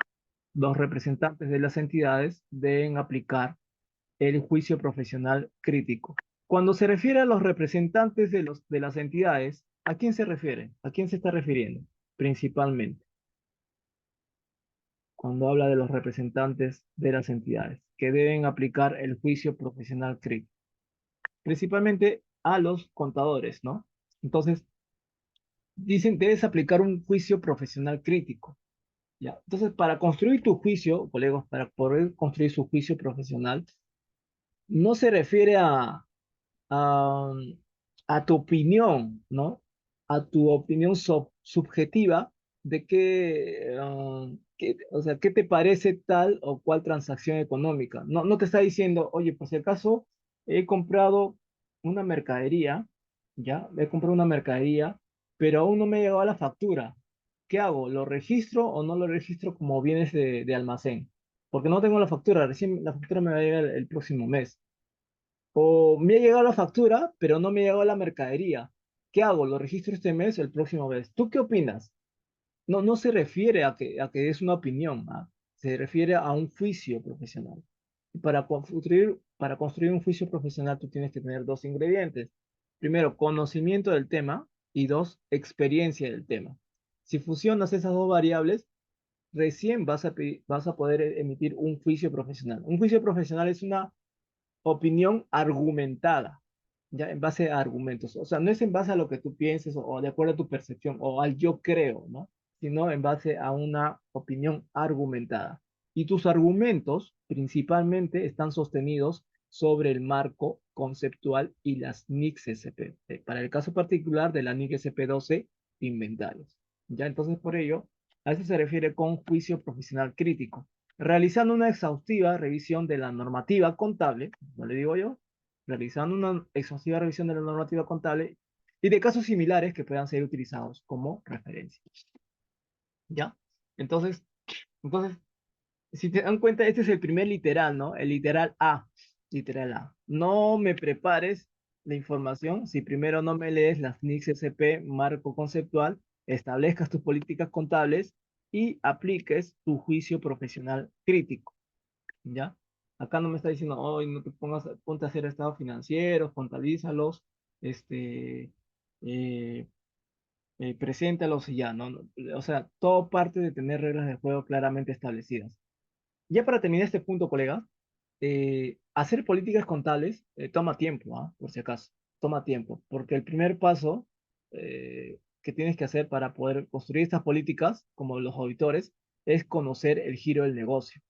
los representantes de las entidades deben aplicar el juicio profesional crítico. Cuando se refiere a los representantes de las entidades, ¿a quién se refiere? ¿A quién se está refiriendo? Principalmente, cuando habla de los representantes de las entidades, que deben aplicar el juicio profesional crítico. Principalmente a los contadores, ¿no? Entonces, dicen, debes aplicar un juicio profesional crítico, ¿ya? Entonces, para construir tu juicio, colegas, para poder construir su juicio profesional, no se refiere a, a tu opinión, ¿no? A tu opinión subjetiva de o sea, qué te parece tal o cual transacción económica. No, no te está diciendo, oye, por si acaso he comprado una mercadería, ¿ya? He comprado una mercadería, pero aún no me ha llegado la factura. ¿qué hago? ¿Lo registro o no lo registro como bienes de almacén? Porque no tengo la factura, recién la factura me va a llegar el próximo mes. O me ha llegado la factura, pero no me ha llegado la mercadería. ¿Qué hago? ¿Lo registro este mes o el próximo mes? ¿Tú qué opinas? No, no se refiere a que es una opinión, ¿ah? Se refiere a un juicio profesional. Y para construir un juicio profesional, tú tienes que tener dos ingredientes. Primero, conocimiento del tema y dos, experiencia del tema. Si fusionas esas dos variables, recién vas a poder emitir un juicio profesional. Un juicio profesional es una opinión argumentada, ya en base a argumentos. O sea, no es en base a lo que tú pienses o de acuerdo a tu percepción o al yo creo, ¿no? Sino en base a una opinión argumentada. Y tus argumentos principalmente están sostenidos sobre el marco conceptual y las NICs SP. Para el caso particular de la NIC SP12, inventarios. Ya, entonces por ello, a eso se refiere con juicio profesional crítico realizando una exhaustiva revisión de la normativa contable, no le digo yo, realizando una exhaustiva revisión de la normativa contable y de casos similares que puedan ser utilizados como referencia. ¿Ya? Entonces, entonces, si te dan cuenta, este es el primer literal, ¿no? El literal A. Literal A. No me prepares la información si primero no me lees las NICs SP, marco conceptual, establezcas tus políticas contables y apliques tu juicio profesional crítico. ¿Ya? Acá no me está diciendo, hoy no te pongas, ponte a hacer estados financieros, contabilízalos, este, eh, preséntalos y ya, ¿no? O sea, todo parte de tener reglas de juego claramente establecidas. Ya para terminar este punto, colega, hacer políticas contables toma tiempo, ¿ah? Por si acaso, toma tiempo, porque el primer paso que tienes que hacer para poder construir estas políticas, como los auditores, es conocer el giro del negocio.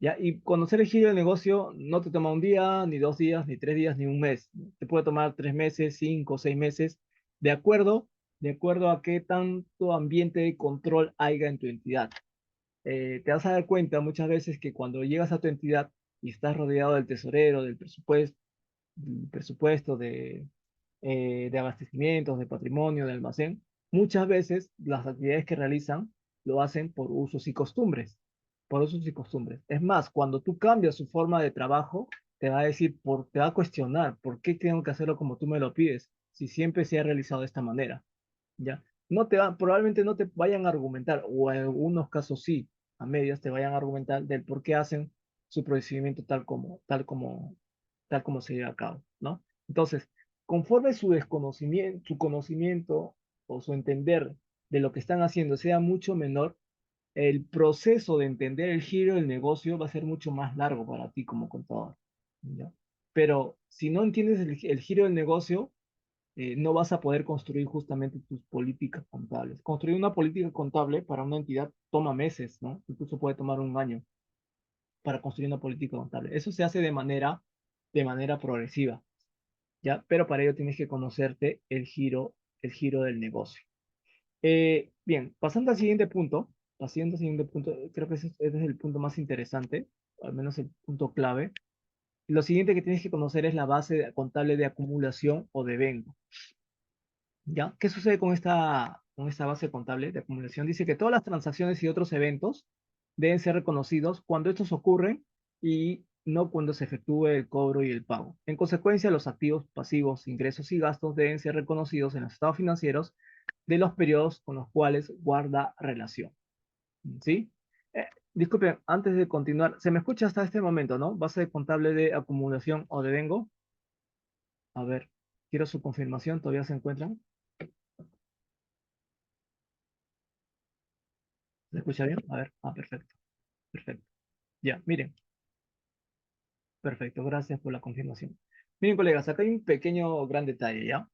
¿Ya? Y conocer el giro del negocio no te toma un día, ni 2 días, ni 3 días, ni un mes. Te puede tomar 3 meses, 5, 6 meses, de acuerdo, de acuerdo a qué tanto ambiente de control haya en tu entidad. Te vas a dar cuenta muchas veces que cuando llegas a tu entidad y estás rodeado del tesorero, del presupuesto de abastecimientos, de patrimonio, de almacén, muchas veces las actividades que realizan lo hacen por usos y costumbres, por usos y costumbres. Es más, cuando tú cambias su forma de trabajo, te va a decir, te va a cuestionar, ¿por qué tengo que hacerlo como tú me lo pides? Si siempre se ha realizado de esta manera, ¿ya? Probablemente no te vayan a argumentar, o en algunos casos sí, a medias te vayan a argumentar del por qué hacen su procedimiento tal como se lleva a cabo, ¿no? Entonces, conforme su desconocimiento, su conocimiento o su entender de lo que están haciendo sea mucho menor, el proceso de entender el giro del negocio va a ser mucho más largo para ti como contador, ¿ya? Pero si no entiendes el giro del negocio, no vas a poder construir justamente tus políticas contables. Construir una política contable para una entidad toma meses, ¿no? Incluso puede tomar un año para construir una política contable. Eso se hace de manera progresiva, ¿ya? Pero para ello tienes que conocerte el giro del negocio. Bien, pasando al siguiente punto, creo que ese es el punto más interesante, al menos el punto clave. Lo siguiente que tienes que conocer es la base contable de acumulación o de vengo. ¿Ya? ¿Qué sucede con esta base contable de acumulación? Dice que todas las transacciones y otros eventos deben ser reconocidos cuando estos ocurren y no cuando se efectúe el cobro y el pago. En consecuencia, los activos, pasivos, ingresos y gastos deben ser reconocidos en los estados financieros de los periodos con los cuales guarda relación. ¿Sí? Disculpe, antes de continuar, ¿se me escucha hasta este momento, no? Base contable de acumulación o de vengo. A ver, quiero su confirmación, ¿todavía se encuentran? ¿Se escucha bien? A ver, perfecto, perfecto. Ya, miren, perfecto, gracias por la confirmación. Miren, colegas, acá hay un pequeño gran detalle, ¿ya?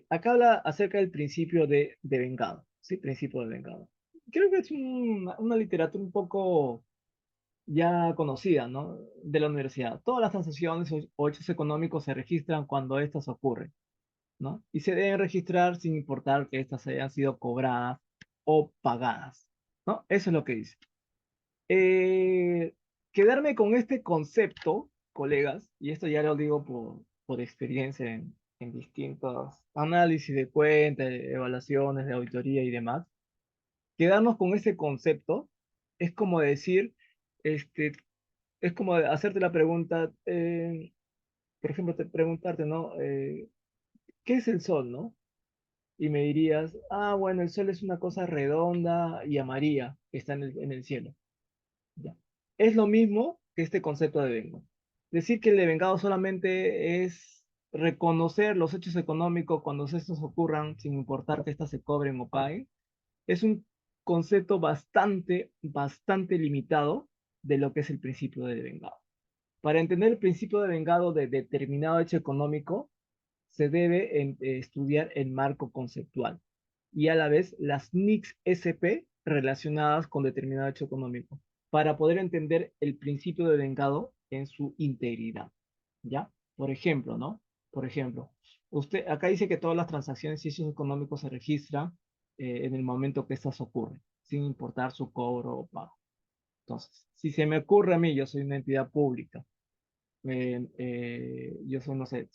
Acá habla acerca del principio de vengado, ¿sí? Principio de vengado. Creo que es una literatura un poco ya conocida, ¿no? De la universidad. Todas las transacciones o hechos económicos se registran cuando éstas ocurren, ¿no? Y se deben registrar sin importar que éstas hayan sido cobradas o pagadas, ¿no? Eso es lo que dice. Eh, Quedarme con este concepto, colegas, y esto ya lo digo por experiencia en distintos análisis de cuentas, evaluaciones de auditoría y demás, quedarnos con ese concepto es como decir, este, es como hacerte la pregunta, por ejemplo, preguntarte, ¿no? ¿Qué es el sol, no? Y me dirías, ah, bueno, el sol es una cosa redonda y amarilla que está en el cielo. Ya. Es lo mismo que este concepto de devengado. Decir que el devengado solamente es reconocer los hechos económicos cuando estos ocurran, sin importar que éstas se cobren o paguen, es un concepto bastante limitado de lo que es el principio de devengado. Para entender el principio de devengado de determinado hecho económico, se debe estudiar el marco conceptual y a la vez las NICs SP relacionadas con determinado hecho económico para poder entender el principio de vengado en su integridad. ¿Ya? Por ejemplo, ¿no? Por ejemplo, usted acá dice que todas las transacciones y hechos económicos se registran en el momento que estas ocurren, sin importar su cobro o pago. Entonces, si se me ocurre a mí, yo soy una entidad pública, yo soy, no sé,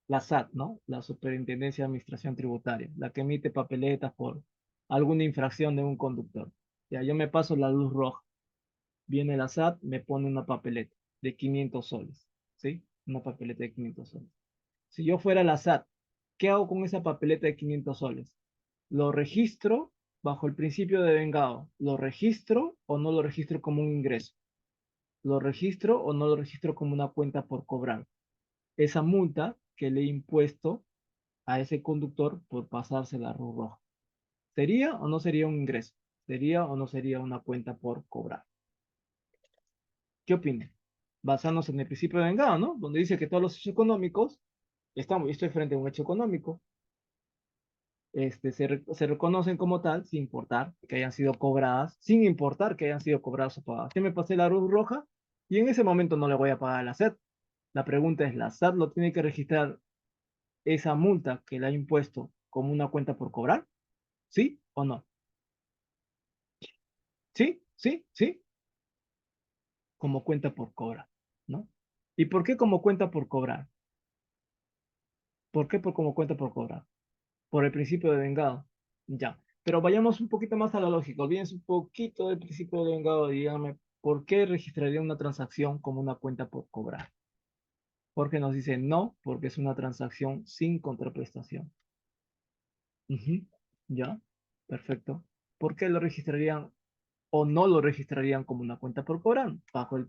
la SAT, ¿no? La Superintendencia de Administración Tributaria, la que emite papeletas por alguna infracción de un conductor. Ya, yo me paso la luz roja, viene la SAT, me pone una papeleta de 500 soles, ¿sí? Una papeleta de 500 soles. Si yo fuera la SAT, ¿qué hago con esa papeleta de 500 soles? ¿Lo registro bajo el principio de vengado? ¿Lo registro o no lo registro como un ingreso? ¿Lo registro o no lo registro como una cuenta por cobrar? Esa multa que le he impuesto a ese conductor por pasarse la luz roja. ¿Sería o no sería un ingreso? ¿Sería o no sería una cuenta por cobrar? ¿Qué opinan? Basándonos en el principio de vengado, ¿no? Donde dice que todos los hechos económicos, estoy frente a un hecho económico, se reconocen como tal sin importar que hayan sido cobradas, sin importar que hayan sido cobradas o pagadas. Yo me pasé la luz roja y en ese momento no le voy a pagar a la SAT. La pregunta es, ¿la SAT lo tiene que registrar esa multa que le ha impuesto como una cuenta por cobrar? ¿Sí o no? ¿Sí? ¿Sí? ¿Sí? Como cuenta por cobrar, ¿no? ¿Y por qué como cuenta por cobrar? ¿Por qué como cuenta por cobrar? Por el principio de vengado. Ya. Pero vayamos un poquito más a la lógica. Olvídense un poquito del principio de vengado y díganme, ¿por qué registraría una transacción como una cuenta por cobrar? Porque nos dice no, porque es una transacción sin contraprestación. Ujú. Ya. Perfecto. ¿Por qué lo registrarían o no lo registrarían como una cuenta por cobrar, bajo el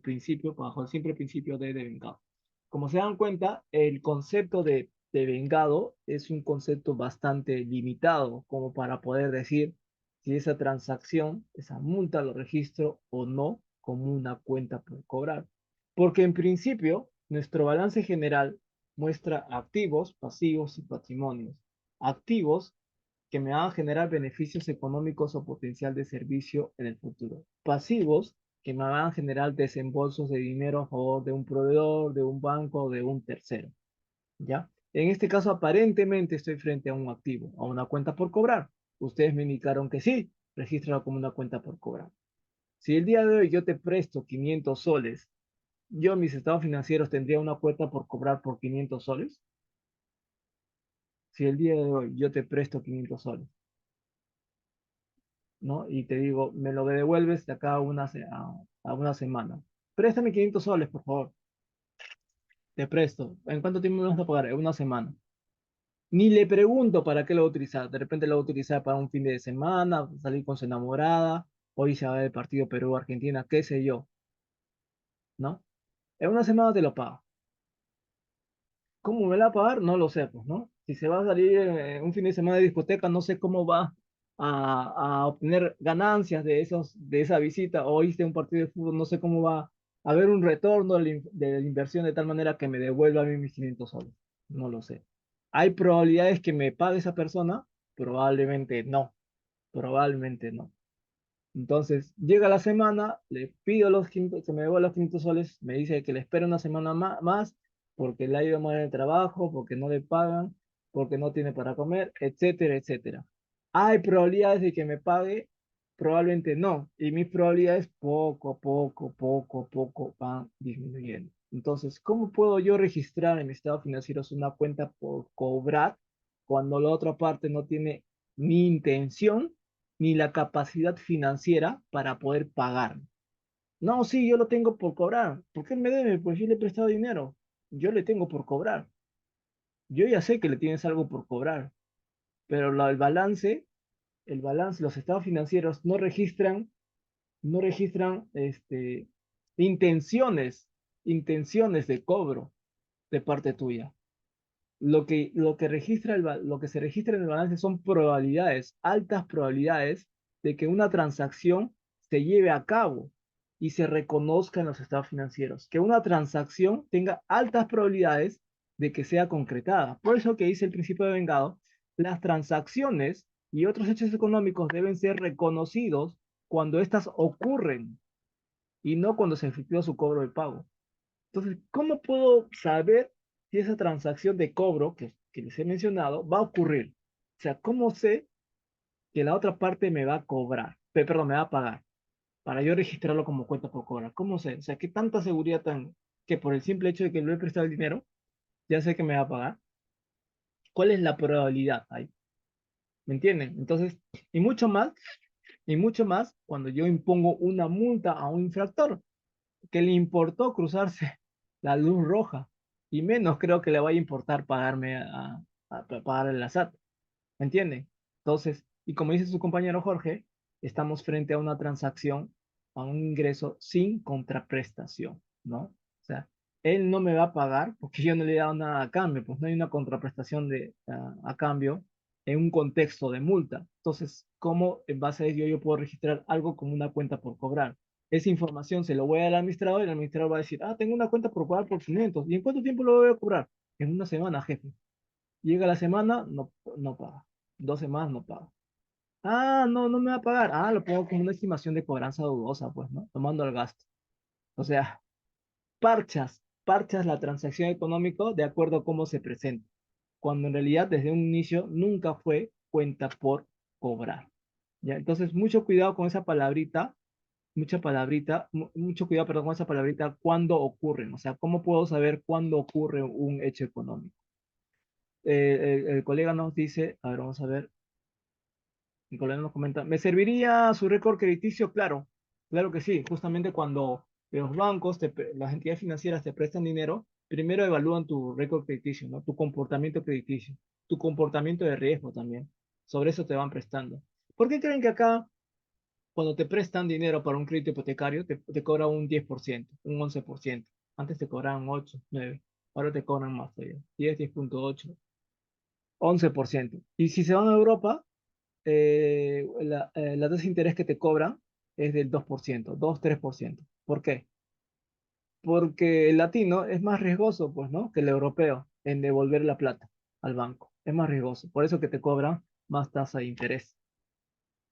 simple principio de vengado? Como se dan cuenta, el concepto de vengado es un concepto bastante limitado como para poder decir si esa transacción, esa multa lo registro o no como una cuenta por cobrar. Porque en principio, nuestro balance general muestra activos, pasivos y patrimonios. Activos que me van a generar beneficios económicos o potencial de servicio en el futuro. Pasivos que me van a generar desembolsos de dinero a favor de un proveedor, de un banco o de un tercero. ¿Ya? En este caso, aparentemente estoy frente a un activo, a una cuenta por cobrar. Ustedes me indicaron que sí, regístralo como una cuenta por cobrar. Si el día de hoy yo te presto 500 soles, yo en mis estados financieros tendría una cuenta por cobrar por 500 soles. Si el día de hoy yo te presto 500 soles, ¿no? Y te digo, me lo devuelves de acá a una semana. Préstame 500 soles, por favor. Te presto. ¿En cuánto tiempo me vas a pagar? En una semana. Ni le pregunto para qué lo va a utilizar. De repente lo va a utilizar para un fin de semana, salir con su enamorada, hoy se va a ver el partido Perú-Argentina, qué sé yo, ¿no? En una semana te lo pago. ¿Cómo me la va a pagar? No lo sé, pues, ¿no? Si se va a salir un fin de semana de discoteca, no sé cómo va a obtener ganancias de esa visita, o oíste un partido de fútbol, no sé cómo va a haber un retorno de la inversión de tal manera que me devuelva a mí mis 500 soles. No lo sé. ¿Hay probabilidades que me pague esa persona? Probablemente no, probablemente no. Entonces, llega la semana, le pido los 500, se me devuelve los 500 soles, me dice que le espera una semana más porque le ha ido mal en el trabajo, porque no le pagan, porque no tiene para comer, etcétera, etcétera. ¿Hay probabilidades de que me pague? Probablemente no. Y mis probabilidades poco a poco van disminuyendo. Entonces, ¿cómo puedo yo registrar en mi estado financiero una cuenta por cobrar cuando la otra parte no tiene ni intención ni la capacidad financiera para poder pagar? No, sí, yo lo tengo por cobrar. ¿Por qué me debe? Pues yo le he prestado dinero. Yo le tengo por cobrar. Yo ya sé que le tienes algo por cobrar, pero el balance, los estados financieros no registran intenciones, intenciones de cobro de parte tuya. Lo que se registra en el balance son probabilidades, altas probabilidades de que una transacción se lleve a cabo y se reconozca en los estados financieros. Que una transacción tenga altas probabilidades de que sea concretada. Por eso que dice el principio de vengado, las transacciones y otros hechos económicos deben ser reconocidos cuando éstas ocurren y no cuando se efectúa su cobro de pago. Entonces, ¿cómo puedo saber si esa transacción de cobro que les he mencionado va a ocurrir? O sea, ¿cómo sé que la otra parte me va a cobrar? Perdón, me va a pagar para yo registrarlo como cuenta por cobrar. ¿Cómo sé? O sea, ¿qué tanta seguridad tan que por el simple hecho de que le he prestado el dinero, ya sé que me va a pagar? ¿Cuál es la probabilidad ahí? ¿Me entienden? Entonces, y mucho más, y mucho más cuando yo impongo una multa a un infractor que le importó cruzarse la luz roja y menos creo que le vaya a importar pagarme a pagar el SAT, ¿me entiende? Entonces, y como dice su compañero Jorge, estamos frente a una transacción, a un ingreso sin contraprestación, ¿no? O sea, él no me va a pagar porque yo no le he dado nada a cambio, pues no hay una contraprestación a cambio en un contexto de multa. Entonces, ¿cómo en base a ello yo puedo registrar algo como una cuenta por cobrar? Esa información se lo voy al administrador y el administrador va a decir, ah, tengo una cuenta por cobrar por 500. ¿Y en cuánto tiempo lo voy a cobrar? En una semana, jefe. Llega la semana, no, no paga. 2 semanas, no paga. Ah, no, no me va a pagar. Ah, lo pongo como una estimación de cobranza dudosa, pues, ¿no? Tomando el gasto. O sea, parchas la transacción económica de acuerdo a cómo se presenta, cuando en realidad desde un inicio nunca fue cuenta por cobrar. ¿Ya? Entonces, mucho cuidado con esa palabrita, mucho cuidado, perdón, con esa palabrita, cuándo ocurren. O sea, ¿cómo puedo saber cuándo ocurre un hecho económico? El colega nos dice, a ver, vamos a ver. Mi colega nos comenta, ¿me serviría su récord crediticio? Claro, claro que sí. Justamente cuando los bancos, las entidades financieras te prestan dinero, primero evalúan tu récord crediticio, ¿no? Tu comportamiento crediticio, tu comportamiento de riesgo también. Sobre eso te van prestando. ¿Por qué creen que acá, cuando te prestan dinero para un crédito hipotecario, te cobra un 10%, un 11%? Antes te cobraban 8, 9, ahora te cobran más todavía, 10, 10.8, 11%. Y si se van a Europa, la tasa de interés que te cobran es del 2%, 2-3%. ¿Por qué? Porque el latino es más riesgoso, pues, ¿no? Que el europeo en devolver la plata al banco. Es más riesgoso. Por eso que te cobran más tasa de interés,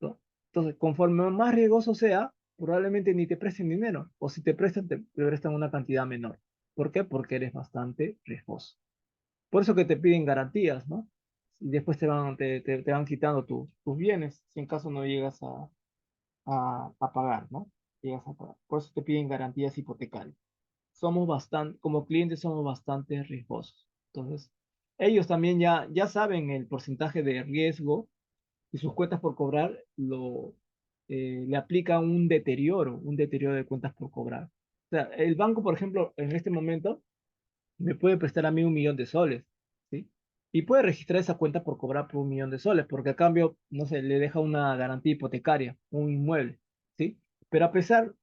¿no? Entonces, conforme más riesgoso sea, probablemente ni te presten dinero. O si te prestan una cantidad menor. ¿Por qué? Porque eres bastante riesgoso. Por eso que te piden garantías, ¿no? Y después te van quitando tus bienes si en caso no llegas a pagar, ¿no? Llegas a pagar. Por eso te piden garantías hipotecarias. Como clientes somos bastante riesgosos. Entonces, ellos también ya saben el porcentaje de riesgo y sus cuentas por cobrar le aplica un deterioro de cuentas por cobrar. O sea, el banco, por ejemplo, en este momento me puede prestar a mí 1 millón de soles, ¿sí? Y puede registrar esa cuenta por cobrar por 1 millón de soles, porque a cambio, no sé, le deja una garantía hipotecaria, un inmueble, ¿sí? Pero a pesar,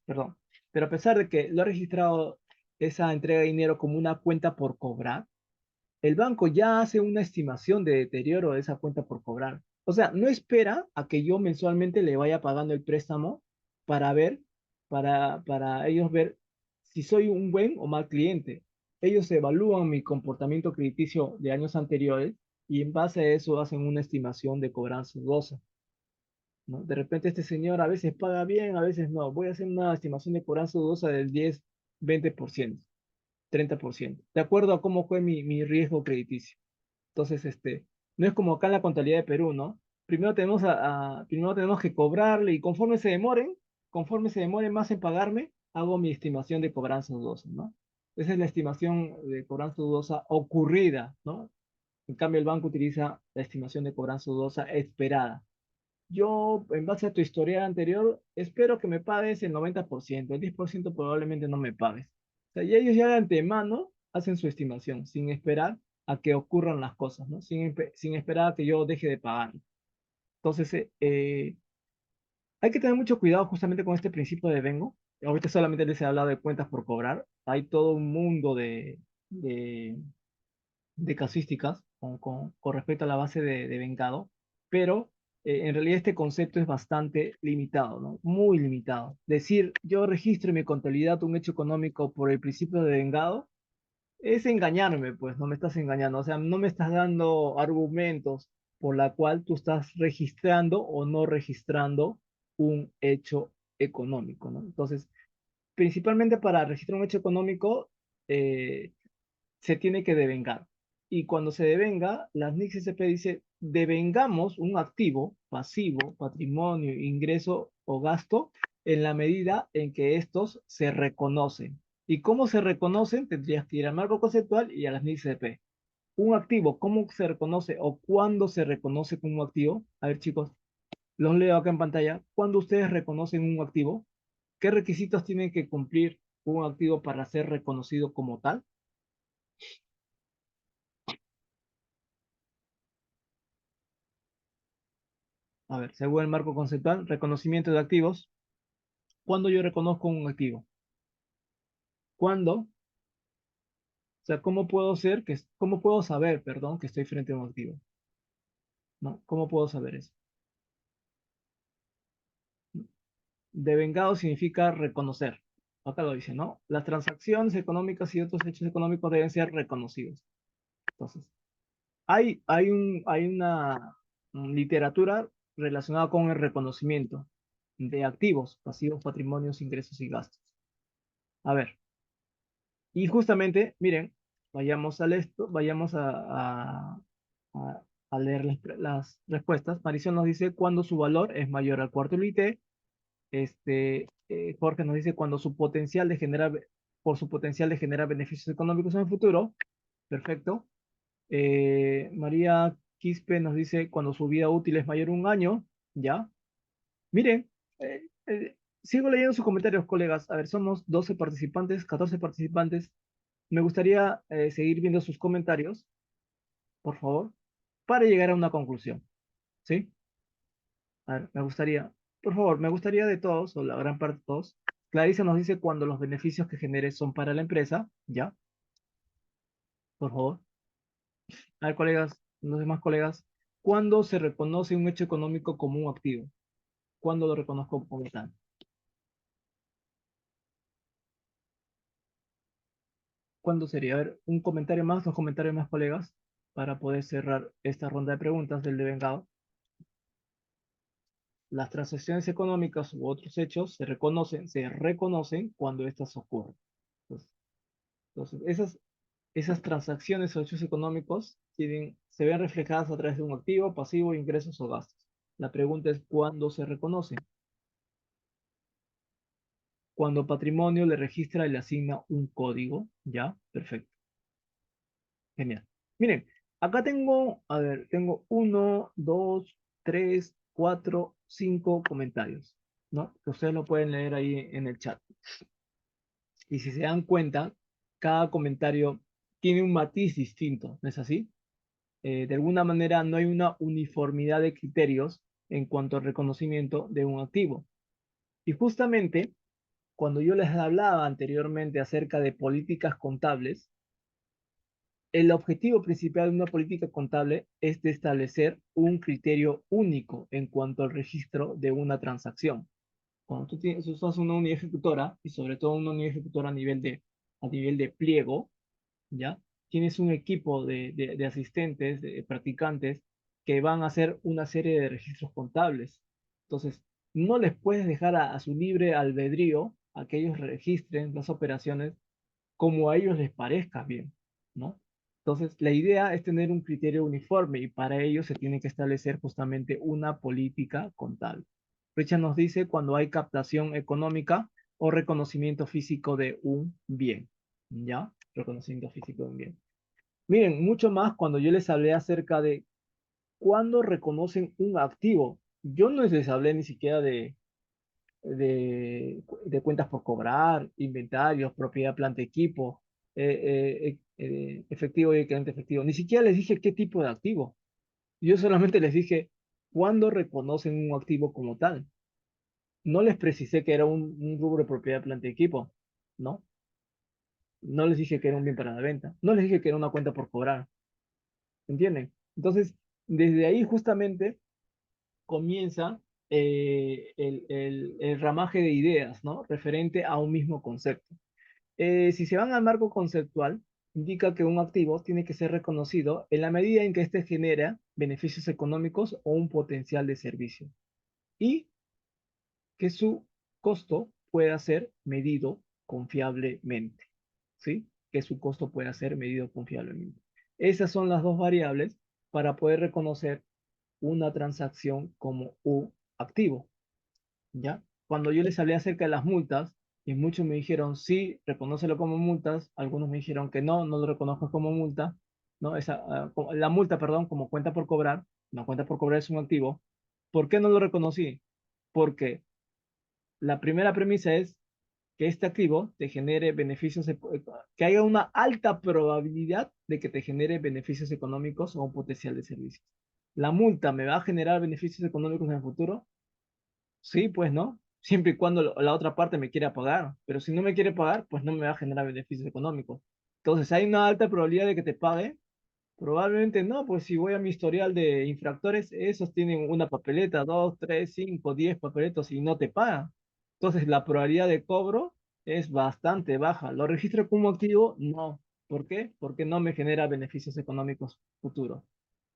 perdón, pero a pesar de que lo ha registrado esa entrega de dinero como una cuenta por cobrar, el banco ya hace una estimación de deterioro de esa cuenta por cobrar. O sea, no espera a que yo mensualmente le vaya pagando el préstamo para ver, para ellos ver si soy un buen o mal cliente. Ellos evalúan mi comportamiento crediticio de años anteriores y en base a eso hacen una estimación de cobranza dudosa, ¿no? De repente este señor a veces paga bien, a veces no. Voy a hacer una estimación de cobranza dudosa del 10, 20%, 30%, de acuerdo a cómo fue mi riesgo crediticio. Entonces, no es como acá en la contabilidad de Perú, ¿no? Primero tenemos que cobrarle y conforme se demoren más en pagarme, hago mi estimación de cobranza dudosa, ¿no? Esa es la estimación de cobranza dudosa ocurrida, ¿no? En cambio, el banco utiliza la estimación de cobranza dudosa esperada. Yo, en base a tu historia anterior, espero que me pagues el 90%, el 10% probablemente no me pagues. O sea, y ellos ya de antemano hacen su estimación, sin esperar a que ocurran las cosas, ¿no? Sin esperar a que yo deje de pagar. Entonces, hay que tener mucho cuidado justamente con este principio de vengo. Ahorita solamente les he hablado de cuentas por cobrar. Hay todo un mundo de casuísticas con respecto a la base de vengado, pero en realidad este concepto es bastante limitado, ¿no? Muy limitado. Decir, yo registro en mi contabilidad un hecho económico por el principio de vengado es engañarme, pues, no me estás engañando, o sea, no me estás dando argumentos por la cual tú estás registrando o no registrando un hecho económico, ¿no? Entonces, principalmente para registrar un hecho económico, eh, se tiene que devengar. Y cuando se devenga, las NIC CCP dice, devengamos un activo, pasivo, patrimonio, ingreso o gasto en la medida en que estos se reconocen. ¿Y cómo se reconocen? Tendrías que ir al marco conceptual y a las NIC CCP. Un activo, ¿cómo se reconoce o cuándo se reconoce como un activo? A ver, chicos, los leo acá en pantalla. ¿Cuándo ustedes reconocen un activo? ¿Qué requisitos tienen que cumplir un activo para ser reconocido como tal? A ver, según el marco conceptual, reconocimiento de activos. ¿Cuándo yo reconozco un activo? ¿Cuándo? O sea, cómo puedo saber, perdón, que estoy frente a un activo? ¿No? ¿Cómo puedo saber eso? Devengado significa reconocer. Acá lo dice, ¿no? Las transacciones económicas y otros hechos económicos deben ser reconocidos. Entonces, hay una literatura relacionada con el reconocimiento de activos, pasivos, patrimonios, ingresos y gastos. A ver, y justamente, miren, vayamos a- a leer las respuestas. Marisol nos dice cuando su valor es mayor al cuarto IT. Jorge nos dice cuando por su potencial de generar beneficios económicos en el futuro. Perfecto. María Quispe nos dice cuando su vida útil es mayor a un año. Ya. Miren, sigo leyendo sus comentarios, colegas. A ver, somos 12 participantes, 14 participantes. Me gustaría seguir viendo sus comentarios, por favor, para llegar a una conclusión. ¿Sí? A ver, por favor, me gustaría de todos, o la gran parte de todos. Clarisa nos dice cuando los beneficios que genere son para la empresa. ¿Ya? Por favor. A ver, colegas, los demás colegas. ¿Cuándo se reconoce un hecho económico como un activo? ¿Cuándo lo reconozco como tal? ¿Cuándo sería? A ver, un comentario más, dos comentarios más, colegas, para poder cerrar esta ronda de preguntas del devengado. Las transacciones económicas u otros hechos se reconocen cuando éstas ocurren. Entonces, esas transacciones o hechos económicos se ven reflejadas a través de un activo, pasivo, ingresos o gastos. La pregunta es ¿cuándo se reconocen? Cuando patrimonio le registra y le asigna un código, ¿ya? Perfecto, genial. Miren, acá tengo, a ver, tengo uno, dos, tres, cuatro, cinco comentarios, ¿no? Que ustedes lo pueden leer ahí en el chat. Y si se dan cuenta, cada comentario tiene un matiz distinto, ¿no es así? De alguna manera no hay una uniformidad de criterios en cuanto al reconocimiento de un activo. Y justamente cuando yo les hablaba anteriormente acerca de políticas contables, el objetivo principal de una política contable es de establecer un criterio único en cuanto al registro de una transacción. Cuando tú usas una unidad ejecutora, y sobre todo una unidad ejecutora a nivel de pliego, ¿ya? Tienes un equipo de asistentes, de practicantes, que van a hacer una serie de registros contables. Entonces, no les puedes dejar a su libre albedrío a que ellos registren las operaciones como a ellos les parezca bien, ¿no? Entonces, la idea es tener un criterio uniforme y para ello se tiene que establecer justamente una política contable. Richard nos dice cuando hay captación económica o reconocimiento físico de un bien. ¿ya? Reconocimiento físico de un bien. Miren, mucho más cuando yo les hablé acerca de cuándo reconocen un activo. Yo no les hablé ni siquiera de cuentas por cobrar, inventarios, propiedad, planta, equipo, efectivo y equivalente efectivo. Ni siquiera les dije qué tipo de activo. Yo solamente les dije cuándo reconocen un activo como tal. No les precisé que era un rubro de propiedad, planta y equipo. No, no les dije que era un bien para la venta. No les dije que era una cuenta por cobrar. ¿Entienden? Entonces, desde ahí justamente comienza el ramaje de ideas, ¿no? Referente a un mismo concepto. Si se van al marco conceptual, indica que un activo tiene que ser reconocido en la medida en que éste genera beneficios económicos o un potencial de servicio y que su costo pueda ser medido confiablemente, ¿sí? Que su costo pueda ser medido confiablemente. Esas son las dos variables para poder reconocer una transacción como un activo. ¿Ya? Cuando yo les hablé acerca de las multas, y muchos me dijeron, sí, reconócelo como multas, algunos me dijeron que no, no lo reconozco como multa, ¿no? La multa, perdón, como cuenta por cobrar, no cuenta por cobrar es un activo. ¿Por qué no lo reconocí? Porque la primera premisa es que este activo te genere beneficios, que haya una alta probabilidad de que te genere beneficios económicos o un potencial de servicios. ¿La multa me va a generar beneficios económicos en el futuro? Sí, pues no, siempre y cuando la otra parte me quiera pagar, pero si no me quiere pagar, pues no me va a generar beneficios económicos. Entonces, ¿hay una alta probabilidad de que te pague? Probablemente no, pues si voy a mi historial de infractores, esos tienen una papeleta, dos, tres, cinco, 10 papeletos y no te pagan. Entonces, la probabilidad de cobro es bastante baja. ¿Lo registro como activo? No. ¿Por qué? Porque no me genera beneficios económicos futuros.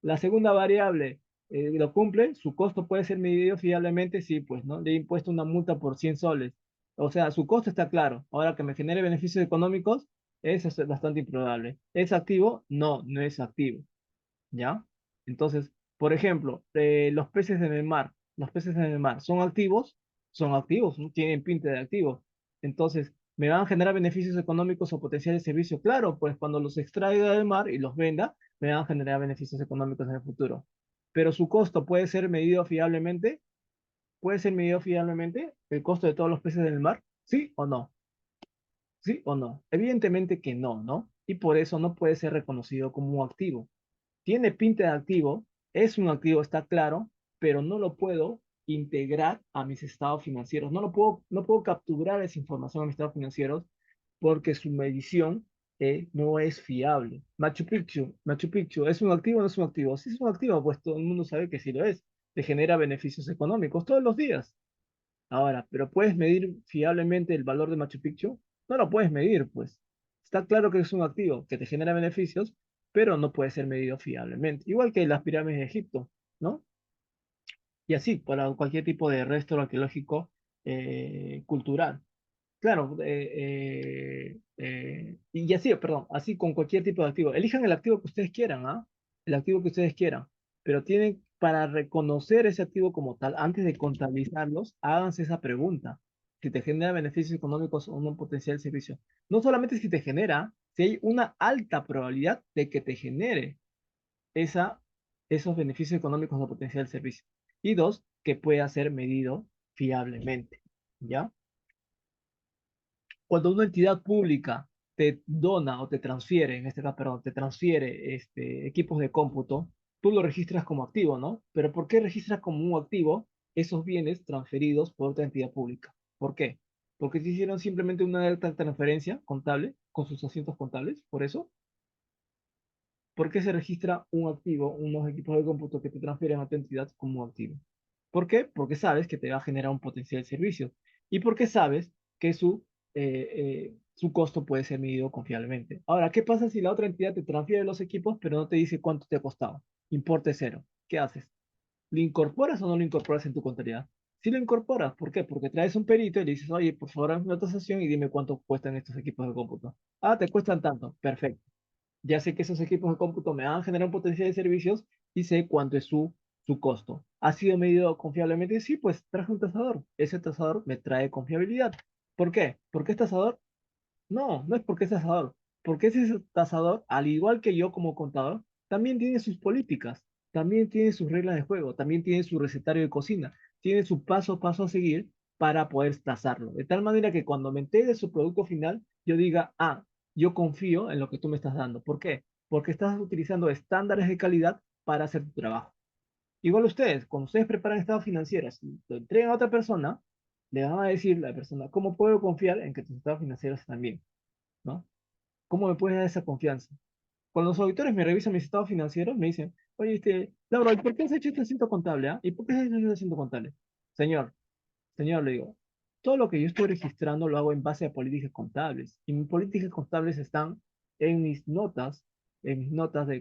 La segunda variable, ¿lo cumple? Su costo puede ser medido fiablemente, sí, pues, ¿no? Le he impuesto una multa por 100 soles. O sea, su costo está claro. Ahora que me genere beneficios económicos, eso es bastante improbable. ¿Es activo? No, no es activo. ¿Ya? Entonces, por ejemplo, los peces en el mar. Los peces en el mar, ¿son activos? Son activos, ¿no? Tienen pinta de activos. Entonces, ¿me van a generar beneficios económicos o potenciales servicios? Claro, pues cuando los extraiga del mar y los venda, me van a generar beneficios económicos en el futuro. Pero su costo puede ser medido fiablemente. ¿Puede ser medido fiablemente el costo de todos los peces en el mar? ¿Sí o no? ¿Sí o no? Evidentemente que no, ¿no? Y por eso no puede ser reconocido como un activo. Tiene pinta de activo, es un activo, está claro, pero no lo puedo integrar a mis estados financieros. No puedo capturar esa información a mis estados financieros porque su medición no es fiable. Machu Picchu, ¿es un activo o no es un activo? Si es un activo, pues todo el mundo sabe que sí lo es. Te genera beneficios económicos todos los días. Ahora, ¿pero puedes medir fiablemente el valor de Machu Picchu? No lo puedes medir, pues. Está claro que es un activo que te genera beneficios, pero no puede ser medido fiablemente. Igual que las pirámides de Egipto, ¿no? Y así, para cualquier tipo de resto arqueológico cultural. Claro, y así, perdón, así con cualquier tipo de activo. Elijan el activo que ustedes quieran, ¿ah? El activo que ustedes quieran, pero tienen, para reconocer ese activo como tal, antes de contabilizarlos, háganse esa pregunta. Si te genera beneficios económicos o un potencial servicio. No solamente si te genera, si hay una alta probabilidad de que te genere esa, esos beneficios económicos o potencial servicio. Y dos, que pueda ser medido fiablemente, ¿ya? Cuando una entidad pública te dona o te transfiere, en este caso, perdón, te transfiere equipos de cómputo, tú lo registras como activo, ¿no? Pero ¿por qué registras como un activo esos bienes transferidos por otra entidad pública? ¿Por qué? Porque se hicieron simplemente una alta transferencia contable con sus asientos contables, por eso. ¿Por qué se registra un activo, unos equipos de cómputo que te transfieren a tu entidad como activo? ¿Por qué? Porque sabes que te va a generar un potencial de servicio. ¿Y porque sabes que su costo puede ser medido confiablemente? Ahora, ¿qué pasa si la otra entidad te transfiere los equipos, pero no te dice cuánto te ha costado? Importe cero. ¿Qué haces? ¿Lo incorporas o no lo incorporas en tu contabilidad? Si lo incorporas, ¿por qué? Porque traes un perito y le dices, oye, por favor, hazme una tasación y dime cuánto cuestan estos equipos de cómputo. Ah, te cuestan tanto. Perfecto. Ya sé que esos equipos de cómputo me van a generar un potencial de servicios y sé cuánto es su costo. ¿Ha sido medido confiablemente? Sí, pues traje un tasador. Ese tasador me trae confiabilidad. ¿Por qué? Porque es tasador. No, no es porque es tasador, porque ese tasador, al igual que yo como contador, también tiene sus políticas, también tiene sus reglas de juego, también tiene su recetario de cocina, tiene su paso a paso a seguir para poder tasarlo. De tal manera que cuando me entregue su producto final, yo diga, ah, yo confío en lo que tú me estás dando. ¿Por qué? Porque estás utilizando estándares de calidad para hacer tu trabajo. Igual ustedes, cuando ustedes preparan estados financieros y lo entregan a otra persona, le van a decir a la persona, ¿cómo puedo confiar en que tus estados financieros están bien? ¿No? ¿Cómo me puedes dar esa confianza? Cuando los auditores me revisan mis estados financieros, me dicen, oye, Laura, ¿y por qué has hecho este asiento contable? ¿Ah? ¿Y por qué has hecho este asiento contable? Señor, señor, le digo, todo lo que yo estoy registrando lo hago en base a políticas contables. Y mis políticas contables están en mis notas de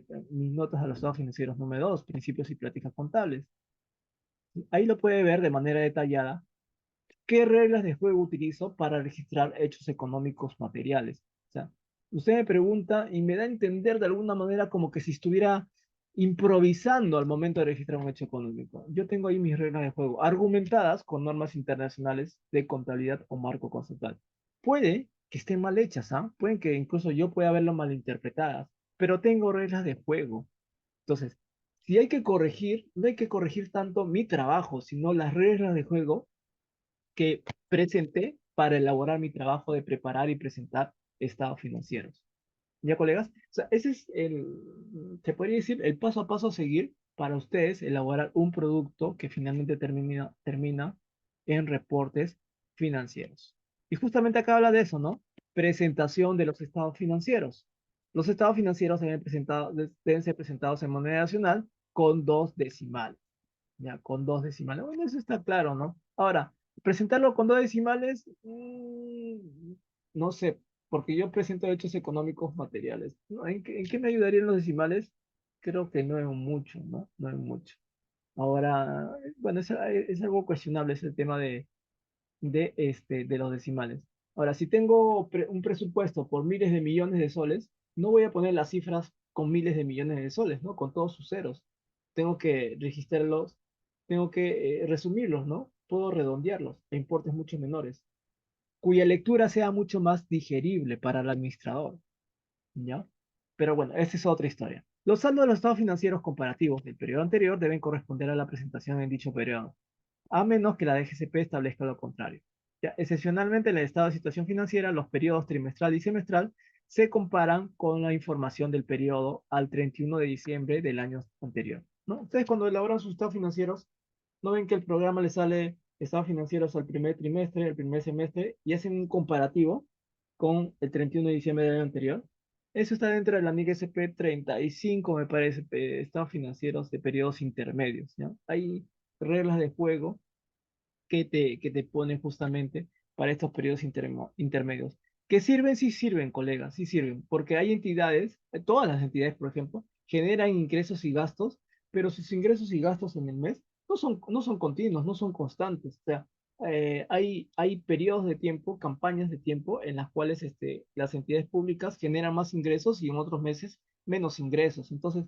los estados financieros número 2, principios y prácticas contables. Ahí lo puede ver de manera detallada qué reglas de juego utilizo para registrar hechos económicos materiales. O sea, usted me pregunta y me da a entender de alguna manera como que si estuviera improvisando al momento de registrar un hecho económico. Yo tengo ahí mis reglas de juego, argumentadas con normas internacionales de contabilidad o marco conceptual. Puede que estén mal hechas, ¿ah? Pueden que incluso yo pueda haberlo malinterpretadas, pero tengo reglas de juego. Entonces, si hay que corregir, no hay que corregir tanto mi trabajo, sino las reglas de juego que presenté para elaborar mi trabajo de preparar y presentar estados financieros. ¿Ya, colegas? O sea, ese es se podría decir, el paso a paso a seguir para ustedes elaborar un producto que finalmente termina en reportes financieros. Y justamente acá habla de eso, ¿no? Presentación de los estados financieros. Los estados financieros deben ser presentados en moneda nacional con dos decimales. Ya, con dos decimales. Bueno, eso está claro, ¿no? Ahora, presentarlo con dos decimales, no sé, porque yo presento hechos económicos materiales. ¿No? En qué me ayudarían los decimales? Creo que no es mucho, ¿no? No es mucho. Ahora, bueno, es algo cuestionable ese tema de los decimales. Ahora, si tengo un presupuesto por miles de millones de soles, no voy a poner las cifras con miles de millones de soles, ¿no? Con todos sus ceros. Tengo que registrarlos, tengo que resumirlos, ¿no? Puedo redondearlos a importes mucho menores, cuya lectura sea mucho más digerible para el administrador, ¿ya? Pero bueno, esa es otra historia. Los saldos de los estados financieros comparativos del periodo anterior deben corresponder a la presentación en dicho periodo a menos que la DGCP establezca lo contrario. Ya, excepcionalmente, en el estado de situación financiera, los periodos trimestral y semestral se comparan con la información del periodo al 31 de diciembre del año anterior, ¿no? Ustedes cuando elaboran sus estados financieros, ¿no ven que el programa les sale estados financieros al primer trimestre, el primer semestre, y hacen un comparativo con el 31 de diciembre del año anterior? Eso está dentro de la NIC SP 35, me parece, estados financieros de periodos intermedios, ¿ya? Hay reglas de juego que te ponen justamente para estos periodos intermedios. ¿Que sirven? Sí sirven, colegas, sí sirven, porque hay entidades, todas las entidades, por ejemplo, generan ingresos y gastos, pero sus ingresos y gastos en el mes no son continuos, no son constantes. O sea, hay periodos de tiempo, campañas de tiempo en las cuales las entidades públicas generan más ingresos y en otros meses menos ingresos. Entonces,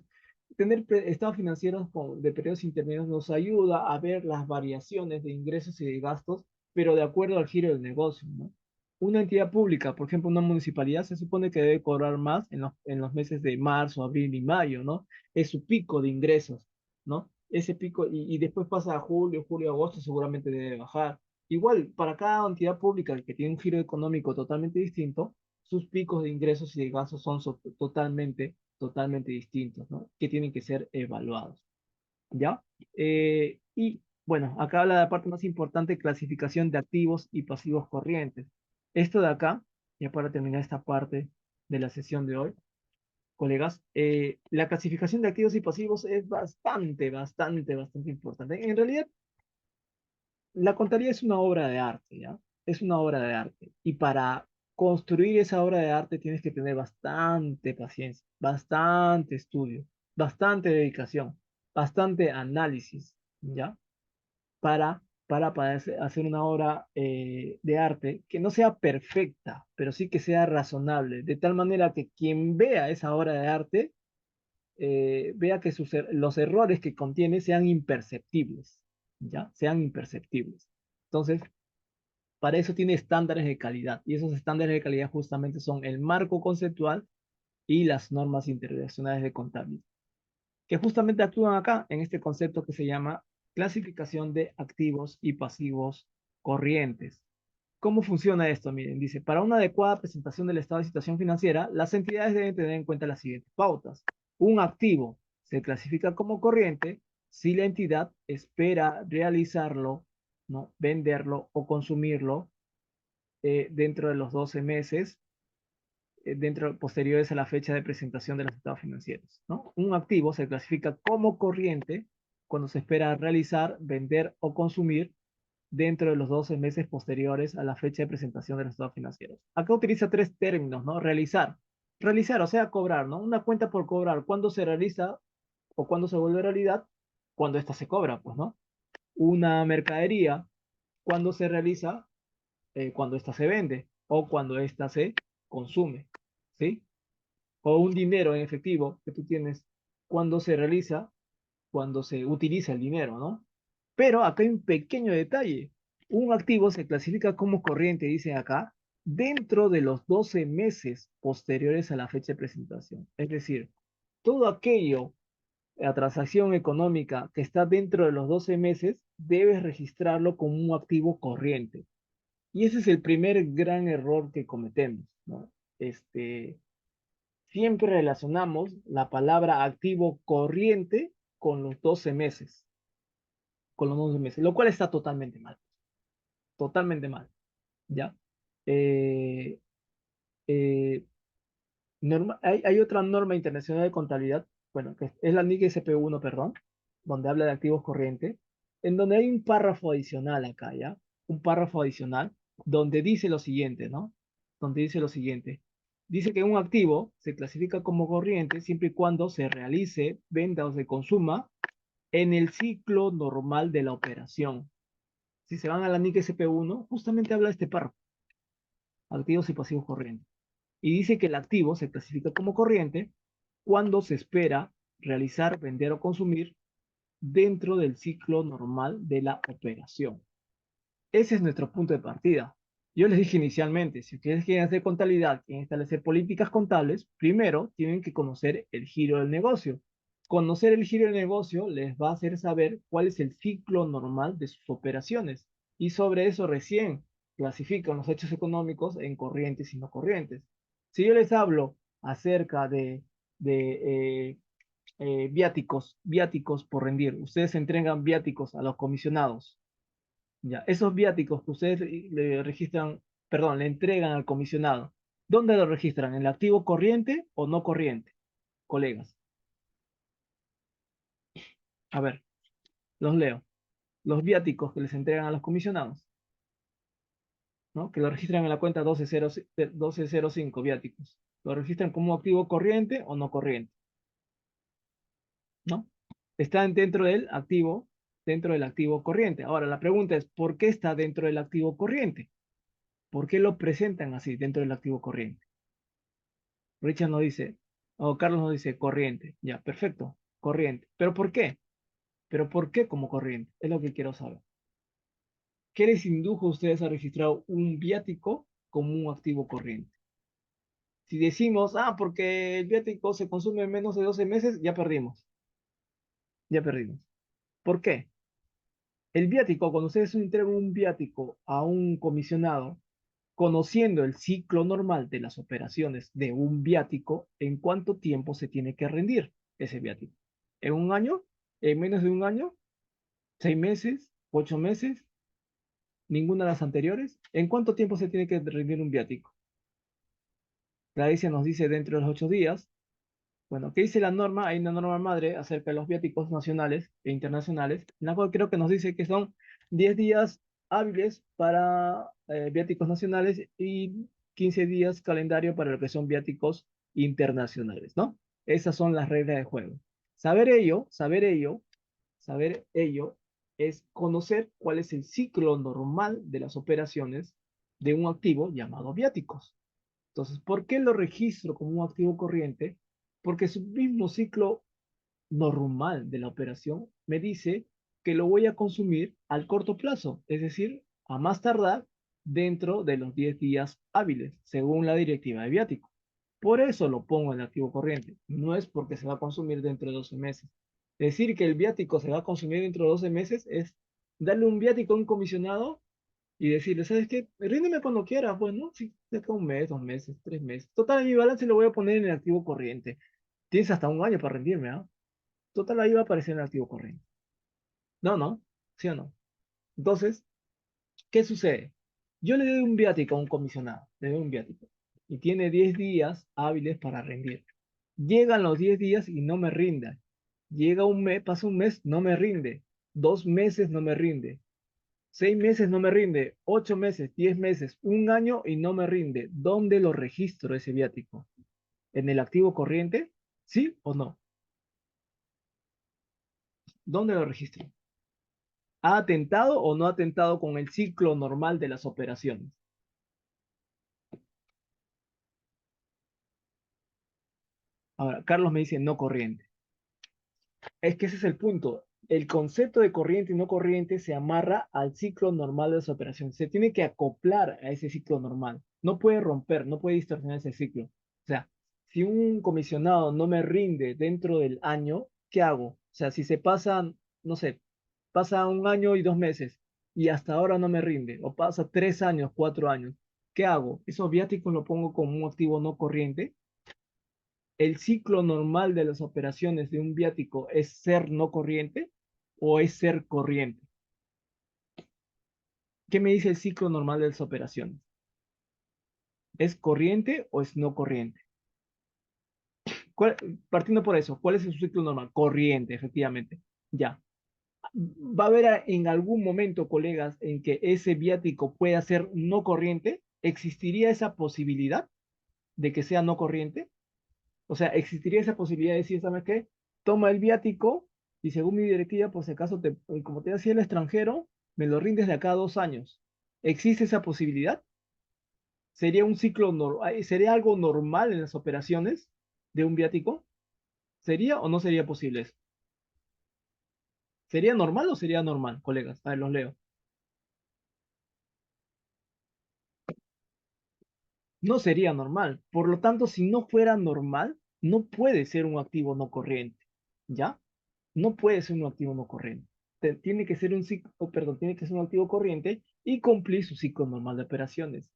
tener estados financieros de periodos intermedios nos ayuda a ver las variaciones de ingresos y de gastos, pero de acuerdo al giro del negocio, ¿no? Una entidad pública, por ejemplo, una municipalidad, se supone que debe cobrar más en los meses de marzo, abril y mayo, ¿no? Es su pico de ingresos, ¿no? Ese pico, y después pasa a julio, agosto, seguramente debe bajar. Igual, para cada entidad pública que tiene un giro económico totalmente distinto, sus picos de ingresos y de gastos son totalmente distintos, ¿no? Que tienen que ser evaluados, ¿ya? Y bueno, acá habla de la parte más importante, clasificación de activos y pasivos corrientes. Esto de acá, ya para terminar esta parte de la sesión de hoy, colegas, la clasificación de activos y pasivos es bastante importante. En realidad, la contabilidad es una obra de arte, ¿ya? Es una obra de arte. Y para construir esa obra de arte tienes que tener bastante paciencia, bastante estudio, bastante dedicación, bastante análisis, ¿ya? Para poder hacer una obra de arte que no sea perfecta, pero sí que sea razonable, de tal manera que quien vea esa obra de arte vea que los errores que contiene sean imperceptibles, ¿ya? Sean imperceptibles. Entonces, Para eso tiene estándares de calidad. Y esos estándares de calidad justamente son el marco conceptual y las normas internacionales de contabilidad, que justamente actúan acá en este concepto que se llama clasificación de activos y pasivos corrientes. ¿Cómo funciona esto? Miren, dice, para una adecuada presentación del estado de situación financiera, las entidades deben tener en cuenta las siguientes pautas. Un activo se clasifica como corriente si la entidad espera realizarlo, ¿no? Venderlo o consumirlo dentro de los 12 meses dentro posteriores a la fecha de presentación de los estados financieros, ¿no? Un activo se clasifica como corriente cuando se espera realizar, vender o consumir dentro de los 12 meses posteriores a la fecha de presentación de los estados financieros. Acá utiliza tres términos, ¿no? Realizar, o sea, cobrar, ¿no? Una cuenta por cobrar, ¿cuándo se realiza o cuándo se vuelve realidad? Cuando ésta se cobra, pues, ¿no? Una mercadería, ¿cuándo se realiza? Cuando ésta se vende o cuando ésta se consume, ¿sí? O un dinero en efectivo que tú tienes, ¿cuándo se realiza? Cuando se utiliza el dinero, ¿no? Pero acá hay un pequeño detalle. Un activo se clasifica como corriente, dice acá, dentro de los 12 meses posteriores a la fecha de presentación. Es decir, todo aquello, la transacción económica que está dentro de los 12 meses, debes registrarlo como un activo corriente. Y ese es el primer gran error que cometemos, ¿no? Siempre relacionamos la palabra activo corriente con los 12 meses, con los 12 meses, lo cual está totalmente mal, ¿ya? Eh, eh, hay otra norma internacional de contabilidad, bueno, que es la NIC SP1, perdón, donde habla de activos corrientes, en donde hay un párrafo adicional acá, ¿ya? Un párrafo adicional donde dice lo siguiente, ¿no? Donde dice lo siguiente. Dice que un activo se clasifica como corriente siempre y cuando se realice, venda o se consuma en el ciclo normal de la operación. Si se van a la NIC SP1, justamente habla de este párrafo, activos y pasivos corrientes. Y dice que el activo se clasifica como corriente cuando se espera realizar, vender o consumir dentro del ciclo normal de la operación. Ese es nuestro punto de partida. Yo les dije inicialmente, si ustedes quieren hacer contabilidad, quieren establecer políticas contables, primero tienen que conocer el giro del negocio. Conocer el giro del negocio les va a hacer saber cuál es el ciclo normal de sus operaciones. Y sobre eso recién clasifican los hechos económicos en corrientes y no corrientes. Si yo les hablo acerca de viáticos por rendir, ustedes entregan viáticos a los comisionados. Ya, esos viáticos que ustedes le registran, perdón, le entregan al comisionado, ¿dónde lo registran? ¿En el activo corriente o no corriente? Colegas, a ver, los leo. Los viáticos que les entregan a los comisionados, ¿no? Que lo registran en la cuenta 1205 viáticos. ¿Lo registran como activo corriente o no corriente? ¿No? Están dentro del activo corriente. Ahora, la pregunta es, ¿por qué está dentro del activo corriente? ¿Por qué lo presentan así dentro del activo corriente? Richard nos dice, o Carlos nos dice corriente. Ya, perfecto, corriente. ¿Pero por qué? ¿Pero por qué como corriente? Es lo que quiero saber. ¿Qué les indujo a ustedes a registrar un viático como un activo corriente? Si decimos, porque el viático se consume en menos de 12 meses, ya perdimos. Ya perdimos. ¿Por qué? El viático, cuando ustedes entregan un viático a un comisionado, conociendo el ciclo normal de las operaciones de un viático, ¿en cuánto tiempo se tiene que rendir ese viático? ¿En un año? ¿En menos de un año? ¿6 meses? ¿8 meses? ¿Ninguna de las anteriores? ¿En cuánto tiempo se tiene que rendir un viático? La DICE nos dice dentro de los 8 días. Bueno, ¿qué dice la norma? Hay una norma madre acerca de los viáticos nacionales e internacionales, en la cual creo que nos dice que son 10 días hábiles para viáticos nacionales y 15 días calendario para lo que son viáticos internacionales, ¿no? Esas son las reglas de juego. Saber ello es conocer cuál es el ciclo normal de las operaciones de un activo llamado viáticos. Entonces, ¿por qué lo registro como un activo corriente? Porque su mismo ciclo normal de la operación me dice que lo voy a consumir al corto plazo, es decir, a más tardar dentro de los 10 días hábiles, según la directiva de viático. Por eso lo pongo en activo corriente. No es porque se va a consumir dentro de 12 meses. Decir que el viático se va a consumir dentro de 12 meses es darle un viático a un comisionado y decirle, ¿sabes qué? Ríndeme cuando quieras, pues, ¿no? Sí, cerca un mes, 2 meses, 3 meses. Total, mi balance lo voy a poner en el activo corriente. Tienes hasta un año para rendirme, ¿ah? Total, ahí va a aparecer en el activo corriente. No, no, ¿sí o no? Entonces, ¿qué sucede? Yo le doy un viático a un comisionado, le doy un viático, y tiene 10 días hábiles para rendir. Llegan los 10 días y no me rinda. Llega un mes, pasa un mes, no me rinde. 2 meses no me rinde. 6 meses no me rinde. 8 meses, 10 meses, un año y no me rinde. ¿Dónde lo registro ese viático? ¿En el activo corriente? ¿Sí o no? ¿Dónde lo registro? ¿Ha atentado o no ha atentado con el ciclo normal de las operaciones? Ahora, Carlos me dice no corriente. Es que ese es el punto. El concepto de corriente y no corriente se amarra al ciclo normal de las operaciones. Se tiene que acoplar a ese ciclo normal. No puede romper, no puede distorsionar ese ciclo. O sea, si un comisionado no me rinde dentro del año, ¿qué hago? O sea, si se pasan, no sé, pasa un año y 2 meses y hasta ahora no me rinde, o pasa 3 años, 4 años, ¿qué hago? ¿Esos viáticos lo pongo como un activo no corriente? ¿El ciclo normal de las operaciones de un viático es ser no corriente o es ser corriente? ¿Qué me dice el ciclo normal de las operaciones? ¿Es corriente o es no corriente? Partiendo por eso, ¿cuál es su ciclo normal? Corriente, efectivamente. Ya. ¿Va a haber en algún momento, colegas, en que ese viático pueda ser no corriente? ¿Existiría esa posibilidad de que sea no corriente? O sea, existiría esa posibilidad de decir, ¿sabes qué? Toma el viático y según mi directiva, por si acaso, como te hacía el extranjero, me lo rindes de acá a 2 años. ¿Existe esa posibilidad? ¿Sería un ciclo sería algo normal en las operaciones de un viático? ¿Sería o no sería posible eso? ¿Sería normal o sería normal, colegas? A ver, los leo. No sería normal. Por lo tanto, si no fuera normal, no puede ser un activo no corriente. ¿Ya? No puede ser un activo no corriente. Tiene que ser un ciclo, perdón, tiene que ser un activo corriente y cumplir su ciclo normal de operaciones.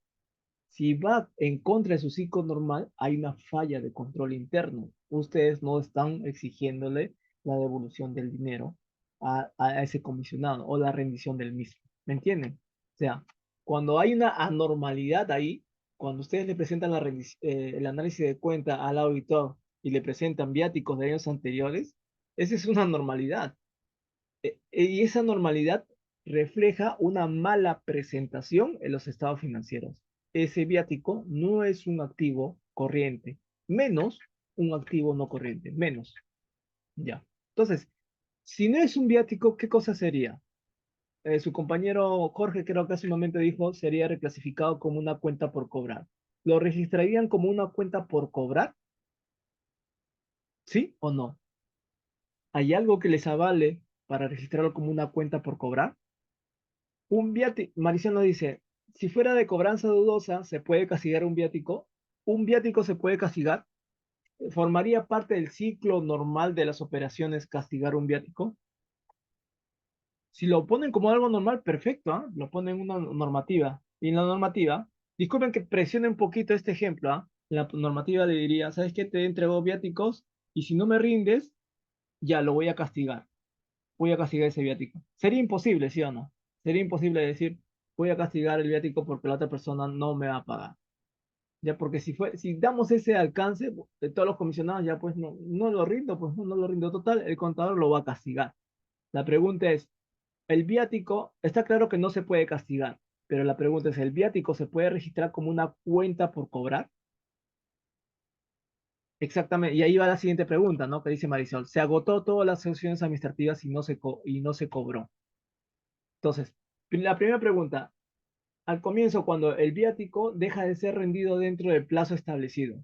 Si va en contra de su ciclo normal, hay una falla de control interno. Ustedes no están exigiéndole la devolución del dinero a ese comisionado o la rendición del mismo. ¿Me entienden? O sea, cuando hay una anormalidad ahí, cuando ustedes le presentan el análisis de cuenta al auditor y le presentan viáticos de años anteriores, esa es una normalidad. Y esa normalidad refleja una mala presentación en los estados financieros. Ese viático no es un activo corriente, menos un activo no corriente, menos. Ya. Entonces, si no es un viático, ¿qué cosa sería? Su compañero Jorge creo que hace un momento dijo, sería reclasificado como una cuenta por cobrar. ¿Lo registrarían como una cuenta por cobrar? ¿Sí o no? ¿Hay algo que les avale para registrarlo como una cuenta por cobrar? Un viático, Mariciano dice, si fuera de cobranza dudosa, ¿se puede castigar un viático? ¿Un viático se puede castigar? ¿Formaría parte del ciclo normal de las operaciones castigar un viático? Si lo ponen como algo normal, perfecto, ¿ah? Lo ponen en una normativa. Y en la normativa, disculpen que presione un poquito este ejemplo, ¿ah? En la normativa le diría, ¿sabes qué? Te entrego viáticos y si no me rindes, ya lo voy a castigar. Voy a castigar ese viático. Sería imposible, ¿sí o no? Sería imposible decir, voy a castigar el viático porque la otra persona no me va a pagar. Ya, porque si damos ese alcance de todos los comisionados, ya pues no lo rindo, pues no lo rindo total, el contador lo va a castigar. La pregunta es, el viático, está claro que no se puede castigar, pero la pregunta es, ¿el viático se puede registrar como una cuenta por cobrar? Exactamente, y ahí va la siguiente pregunta, ¿no? Que dice Marisol, se agotó todas las sanciones administrativas y no se cobró. Entonces, la primera pregunta, al comienzo, cuando el viático deja de ser rendido dentro del plazo establecido,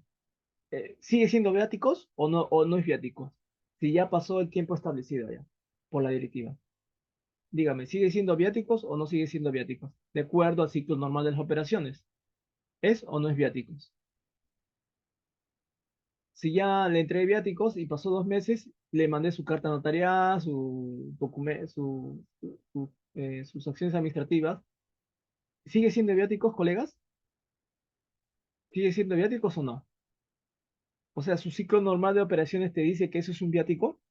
¿sigue siendo viáticos o no es viático? Si ya pasó el tiempo establecido ya por la directiva. Dígame, ¿sigue siendo viáticos o no sigue siendo viáticos? De acuerdo al ciclo normal de las operaciones. ¿Es o no es viáticos? Si ya le entregué viáticos y pasó 2 meses, le mandé su carta notariada, su documento, sus acciones administrativas, ¿sigue siendo viáticos, colegas? ¿Sigue siendo viáticos o no? O sea, su ciclo normal de operaciones te dice que eso es un viático.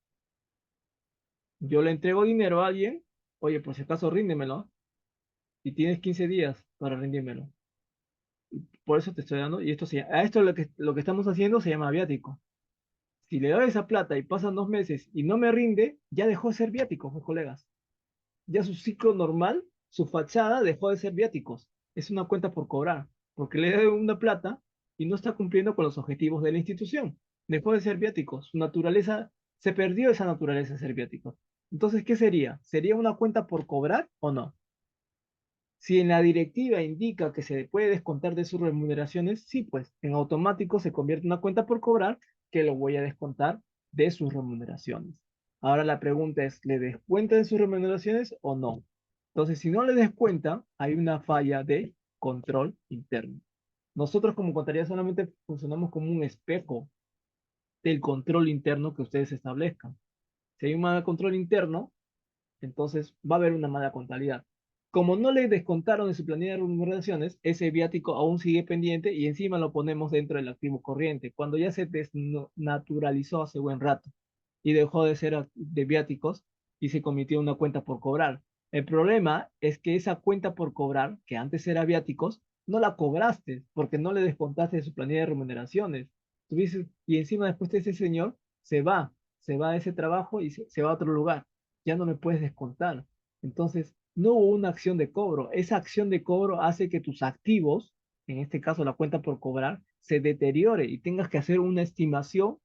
Yo le entrego dinero a alguien, oye, por si acaso ríndemelo, y tienes 15 días para rindírmelo. Por eso te estoy dando, y a esto lo que estamos haciendo se llama viático. Si le doy esa plata y pasan 2 meses y no me rinde, ya dejó de ser viático, pues, colegas. Ya su ciclo normal, su fachada dejó de ser viáticos. Es una cuenta por cobrar, porque le doy una plata y no está cumpliendo con los objetivos de la institución. Dejó de ser viáticos. Su naturaleza, se perdió esa naturaleza de ser viáticos. Entonces, ¿qué sería? ¿Sería una cuenta por cobrar o no? Si en la directiva indica que se puede descontar de sus remuneraciones, sí, pues en automático se convierte en una cuenta por cobrar que lo voy a descontar de sus remuneraciones. Ahora la pregunta es, ¿le descuenta de sus remuneraciones o no? Entonces, si no le descuenta, hay una falla de control interno. Nosotros como contabilidad solamente funcionamos como un espejo del control interno que ustedes establezcan. Si hay un mal control interno, entonces va a haber una mala contabilidad. Como no le descontaron de su planilla de remuneraciones, ese viático aún sigue pendiente y encima lo ponemos dentro del activo corriente, cuando ya se desnaturalizó hace buen rato y dejó de ser de viáticos y se cometió una cuenta por cobrar. El problema es que esa cuenta por cobrar, que antes era viáticos, no la cobraste porque no le descontaste de su planilla de remuneraciones. Y encima después de ese señor se va a ese trabajo y se va a otro lugar, ya no me puedes descontar. Entonces, no hubo una acción de cobro. Esa acción de cobro hace que tus activos, en este caso la cuenta por cobrar, se deteriore y tengas que hacer una estimación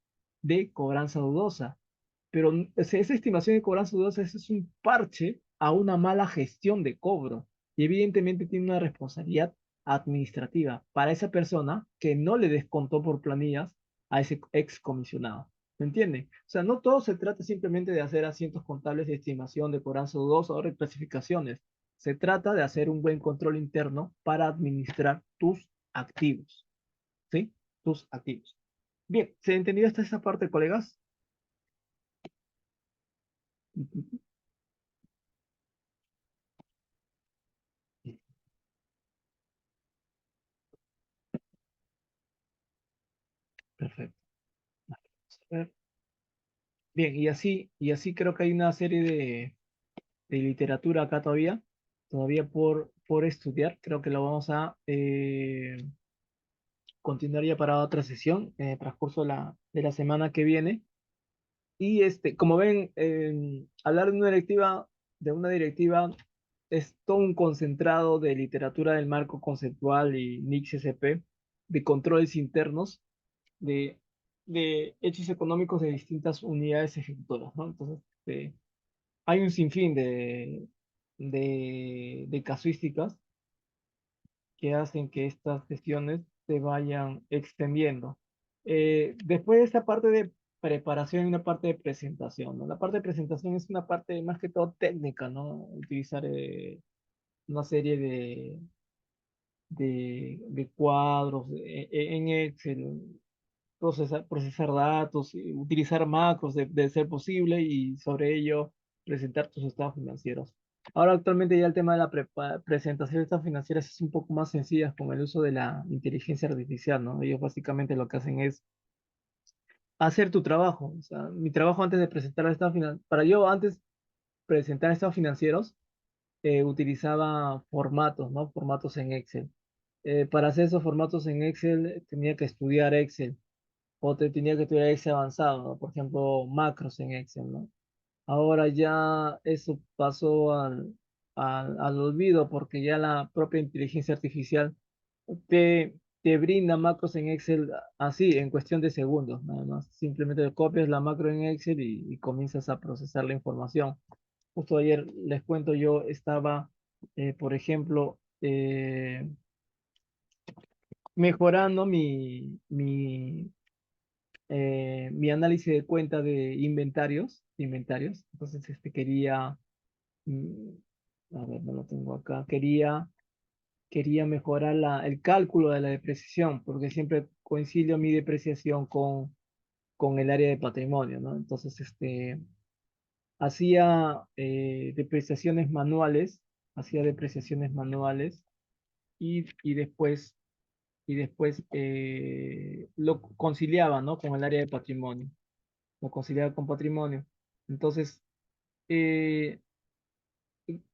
de cobranza dudosa. Pero o sea, esa estimación de cobranza dudosa es un parche a una mala gestión de cobro y evidentemente tiene una responsabilidad administrativa para esa persona que no le descontó por planillas a ese excomisionado. ¿Me entiende? O sea, no todo se trata simplemente de hacer asientos contables de estimación de cobranza dudosa o reclasificaciones. Se trata de hacer un buen control interno para administrar tus activos, ¿sí? Tus activos. Bien, ¿se entendió hasta esta parte, colegas? Perfecto. Vamos a ver. Bien, y así creo que hay una serie de literatura acá todavía por estudiar. Creo que lo vamos a continuar ya para otra sesión en el transcurso de la semana que viene. Y como ven, hablar de una directiva es todo un concentrado de literatura del marco conceptual y NICS-SP, de controles internos, de, de hechos económicos de distintas unidades ejecutoras, ¿no? Entonces, hay un sinfín de casuísticas que hacen que estas sesiones se vayan extendiendo. Después de esta parte de preparación y una parte de presentación, ¿no? La parte de presentación es una parte más que todo técnica, ¿no? Utilizar una serie de cuadros en Excel, procesar datos, y utilizar macros de ser posible y sobre ello presentar tus estados financieros. Ahora actualmente ya el tema de la presentación de estados financieros es un poco más sencilla con el uso de la inteligencia artificial, ¿no? Ellos básicamente lo que hacen es hacer tu trabajo. O sea, mi trabajo antes de presentar estados financieros, para yo antes presentar estados financieros, utilizaba formatos, ¿no? Formatos en Excel. Para hacer esos formatos en Excel tenía que estudiar Excel o tenía que estudiar Excel avanzado, ¿no? Por ejemplo, macros en Excel, ¿no? Ahora ya eso pasó al olvido porque ya la propia inteligencia artificial te brinda macros en Excel así, en cuestión de segundos, nada más. Simplemente copias la macro en Excel y comienzas a procesar la información. Justo ayer les cuento, yo estaba, por ejemplo, mejorando mi análisis de cuenta de inventarios. Entonces, quería mm, a ver, no lo tengo acá, quería mejorar el cálculo de la depreciación, porque siempre coincido mi depreciación con el área de patrimonio, ¿no? Entonces, hacía depreciaciones manuales, hacía depreciaciones manuales y después, lo conciliaba, ¿no? Con el área de patrimonio, lo conciliaba con patrimonio. Entonces, eh,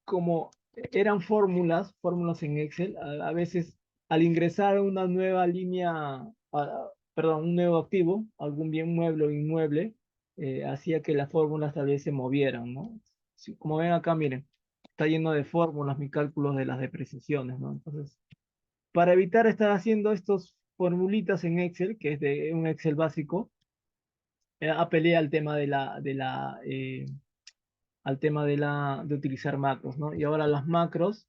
como eran fórmulas en Excel, a veces al ingresar una nueva línea, perdón, un nuevo activo, algún bien mueble o inmueble, hacía que las fórmulas tal vez se movieran, ¿no? Como ven acá, miren, está lleno de fórmulas mi cálculo de las depreciaciones, ¿no? Entonces, para evitar estar haciendo estos formulitas en Excel, que es de un Excel básico, apelé al tema de utilizar macros, ¿no? Y ahora las macros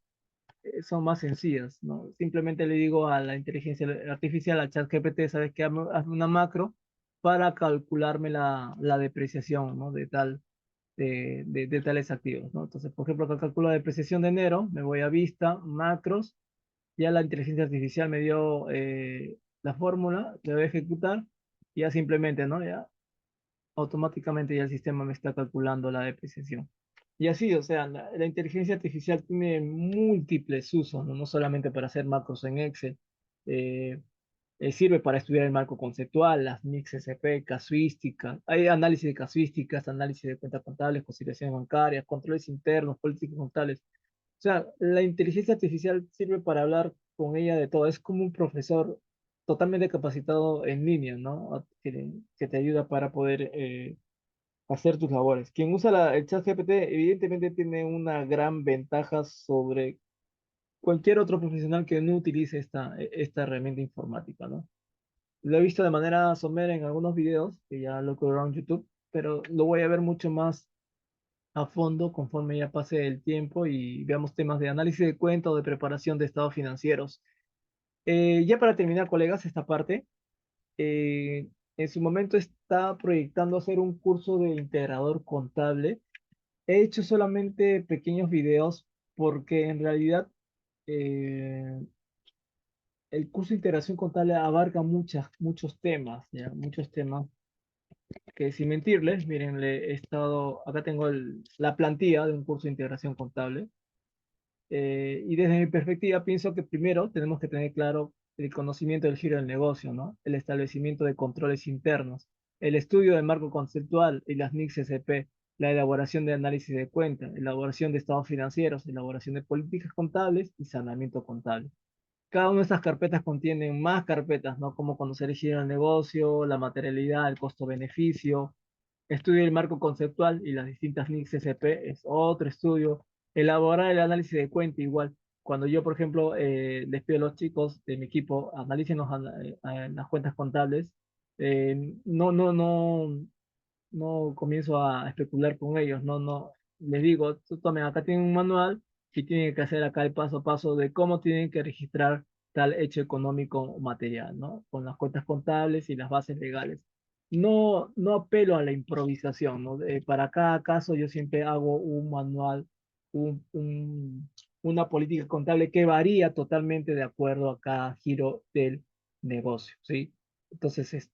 son más sencillas, ¿no? Simplemente le digo a la inteligencia artificial, al chat GPT, ¿sabes qué? Hazme una macro para calcularme la depreciación, ¿no? De tales activos, ¿no? Entonces, por ejemplo, acá calculo la depreciación de enero, me voy a vista, macros, ya la inteligencia artificial me dio la fórmula, le voy a ejecutar, y ya simplemente, ¿no? Ya automáticamente ya el sistema me está calculando la depreciación. Y así, o sea, la inteligencia artificial tiene múltiples usos, ¿no? No solamente para hacer macros en Excel, eh, sirve para estudiar el marco conceptual, las mix SP, casuística, hay análisis de casuísticas, análisis de cuentas contables, conciliaciones bancarias, controles internos, políticas contables. O sea, la inteligencia artificial sirve para hablar con ella de todo. Es como un profesor totalmente capacitado en línea, ¿no? Que te ayuda para poder hacer tus labores. Quien usa el chat GPT evidentemente tiene una gran ventaja sobre cualquier otro profesional que no utilice esta herramienta informática, ¿no? Lo he visto de manera somera en algunos videos que ya lo colgaron en YouTube, pero lo voy a ver mucho más a fondo conforme ya pase el tiempo y veamos temas de análisis de cuenta o de preparación de estados financieros. Ya para terminar, colegas, esta parte, en su momento está proyectando hacer un curso de integrador contable. He hecho solamente pequeños videos porque en realidad eh, el curso de integración contable abarca muchos temas, ¿ya? Muchos temas que sin mentirles, miren, le he estado, acá tengo la plantilla de un curso de integración contable. Y desde mi perspectiva pienso que primero tenemos que tener claro el conocimiento del giro del negocio, ¿no? El establecimiento de controles internos, el estudio del marco conceptual y las NICs SP, la elaboración de análisis de cuentas, elaboración de estados financieros, elaboración de políticas contables y saneamiento contable. Cada una de estas carpetas contienen más carpetas, ¿no? Como conocer el giro del negocio, la materialidad, el costo-beneficio, estudio del marco conceptual y las distintas NICs SP es otro estudio. Elaborar el análisis de cuenta igual. Cuando yo, por ejemplo, les pido a los chicos de mi equipo, analicen las cuentas contables, no comienzo a especular con ellos, no, les digo, tomen, acá tienen un manual y tienen que hacer acá el paso a paso de cómo tienen que registrar tal hecho económico o material, ¿no? Con las cuentas contables y las bases legales. No apelo a la improvisación, ¿no? Para cada caso yo siempre hago un manual, un, un- una política contable que varía totalmente de acuerdo a cada giro del negocio, ¿sí? Entonces,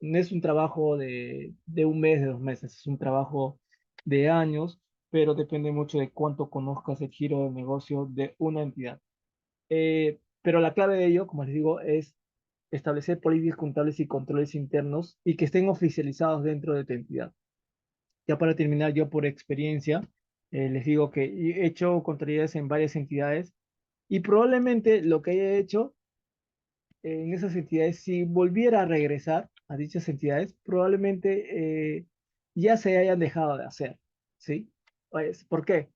no es un trabajo de un mes, de 2 meses, es un trabajo de años, pero depende mucho de cuánto conozcas el giro del negocio de una entidad. Pero la clave de ello, como les digo, es establecer políticas contables y controles internos y que estén oficializados dentro de tu entidad. Ya para terminar, yo por experiencia, les digo que he hecho contabilidades en varias entidades y probablemente lo que haya hecho en esas entidades, si volviera a regresar a dichas entidades, probablemente ya se hayan dejado de hacer, ¿sí? Pues, ¿por qué?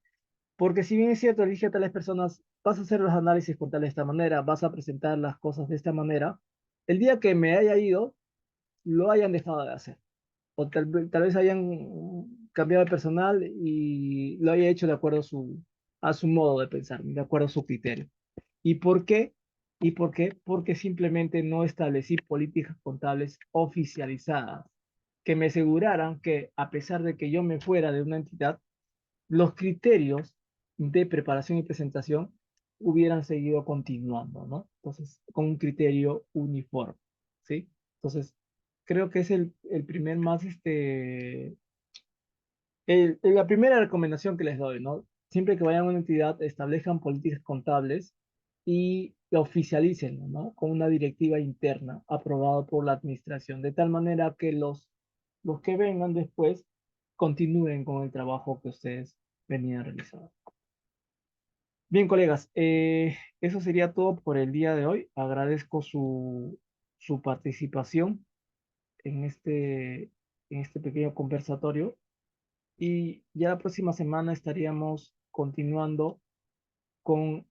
Porque si bien es cierto, elige a tales personas, vas a hacer los análisis con tal de esta manera, vas a presentar las cosas de esta manera, el día que me haya ido, lo hayan dejado de hacer. O tal vez hayan cambiado de personal y lo haya hecho de acuerdo a su modo de pensar, de acuerdo a su criterio. ¿Y por qué? ¿Y por qué? Porque simplemente no establecí políticas contables oficializadas que me aseguraran que a pesar de que yo me fuera de una entidad, los criterios de preparación y presentación hubieran seguido continuando, ¿no? Entonces, con un criterio uniforme, ¿sí? Entonces, creo que es el primer más, la primera recomendación que les doy, ¿no? Siempre que vayan a una entidad, establezcan políticas contables y lo oficialicen, ¿no? Con una directiva interna aprobada por la administración, de tal manera que los que vengan después continúen con el trabajo que ustedes venían realizando. Bien, colegas, eso sería todo por el día de hoy. Agradezco su participación en este pequeño conversatorio. Y ya la próxima semana estaríamos continuando con,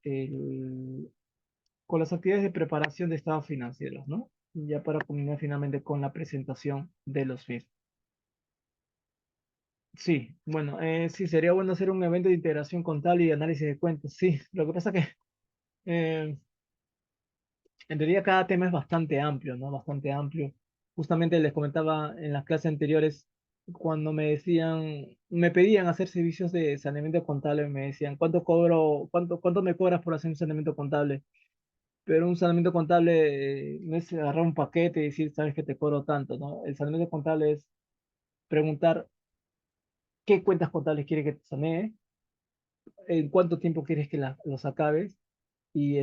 con las actividades de preparación de estados financieros, ¿no? Ya para culminar finalmente con la presentación de los FIS. Sí, bueno, sí, sería bueno hacer un evento de integración contable y análisis de cuentas. Sí, lo que pasa que eh, en realidad cada tema es bastante amplio, ¿no? Bastante amplio. Justamente les comentaba en las clases anteriores, cuando me decían, me pedían hacer servicios de saneamiento contable, me decían, cuánto me cobras por hacer un saneamiento contable? Pero un saneamiento contable no es agarrar un paquete y decir, sabes que te cobro tanto, ¿no? El saneamiento contable es preguntar qué cuentas contables quieres que te sanee, en cuánto tiempo quieres que los acabes y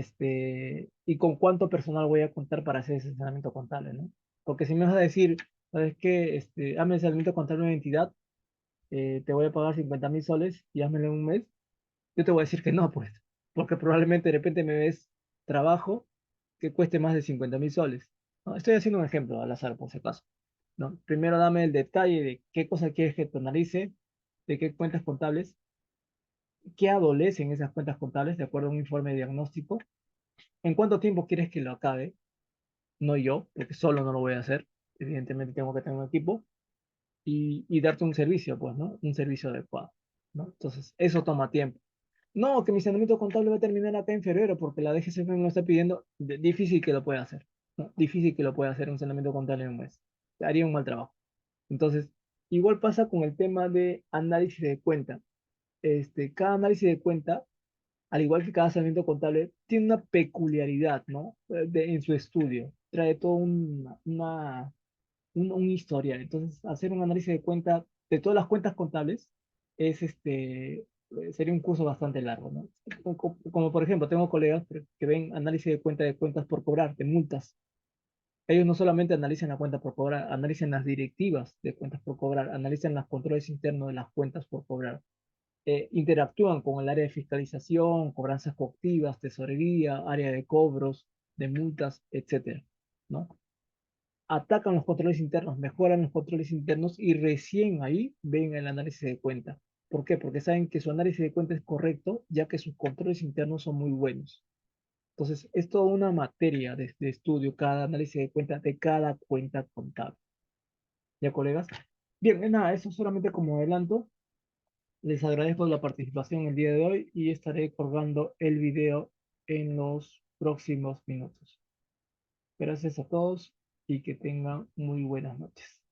con cuánto personal voy a contar para hacer ese saneamiento contable, ¿no? Porque si me vas a decir, ¿sabes qué? Hazme el saneamiento contable de una entidad, te voy a pagar 50.000 soles y házmelo en un mes, yo te voy a decir que no, pues, porque probablemente de repente me ves trabajo que cueste más de 50.000 soles, ¿no? Estoy haciendo un ejemplo al azar, por si acaso, ¿no? Primero dame el detalle de qué cosa quieres que te analice, de qué cuentas contables, qué adolecen esas cuentas contables de acuerdo a un informe de diagnóstico, en cuánto tiempo quieres que lo acabe, no yo, porque solo no lo voy a hacer. Evidentemente tengo que tener un equipo y darte un servicio, pues, ¿no? Un servicio adecuado, ¿no? Entonces, eso toma tiempo. No, que mi saneamiento contable va a terminar acá en febrero porque la DGCF me lo está pidiendo. Difícil que lo pueda hacer, ¿no? Difícil que lo pueda hacer un saneamiento contable en un mes. Haría un mal trabajo. Entonces, igual pasa con el tema de análisis de cuenta. Cada análisis de cuenta, al igual que cada saneamiento contable, tiene una peculiaridad, ¿no? En su estudio. Trae todo un historial. Entonces, hacer un análisis de cuenta de todas las cuentas contables es sería un curso bastante largo, ¿no? Como, por ejemplo, tengo colegas que ven análisis de cuenta de cuentas por cobrar, de multas. Ellos no solamente analizan la cuenta por cobrar, analizan las directivas de cuentas por cobrar, analizan los controles internos de las cuentas por cobrar. Interactúan con el área de fiscalización, cobranzas coactivas, tesorería, área de cobros, de multas, etcétera, ¿no? Atacan los controles internos, mejoran los controles internos y recién ahí ven el análisis de cuenta. ¿Por qué? Porque saben que su análisis de cuenta es correcto, ya que sus controles internos son muy buenos. Entonces, es toda una materia de estudio, cada análisis de cuenta de cada cuenta contable. ¿Ya, colegas? Bien, nada, eso solamente como adelanto. Les agradezco la participación el día de hoy y estaré colgando el video en los próximos minutos. Gracias a todos y que tengan muy buenas noches.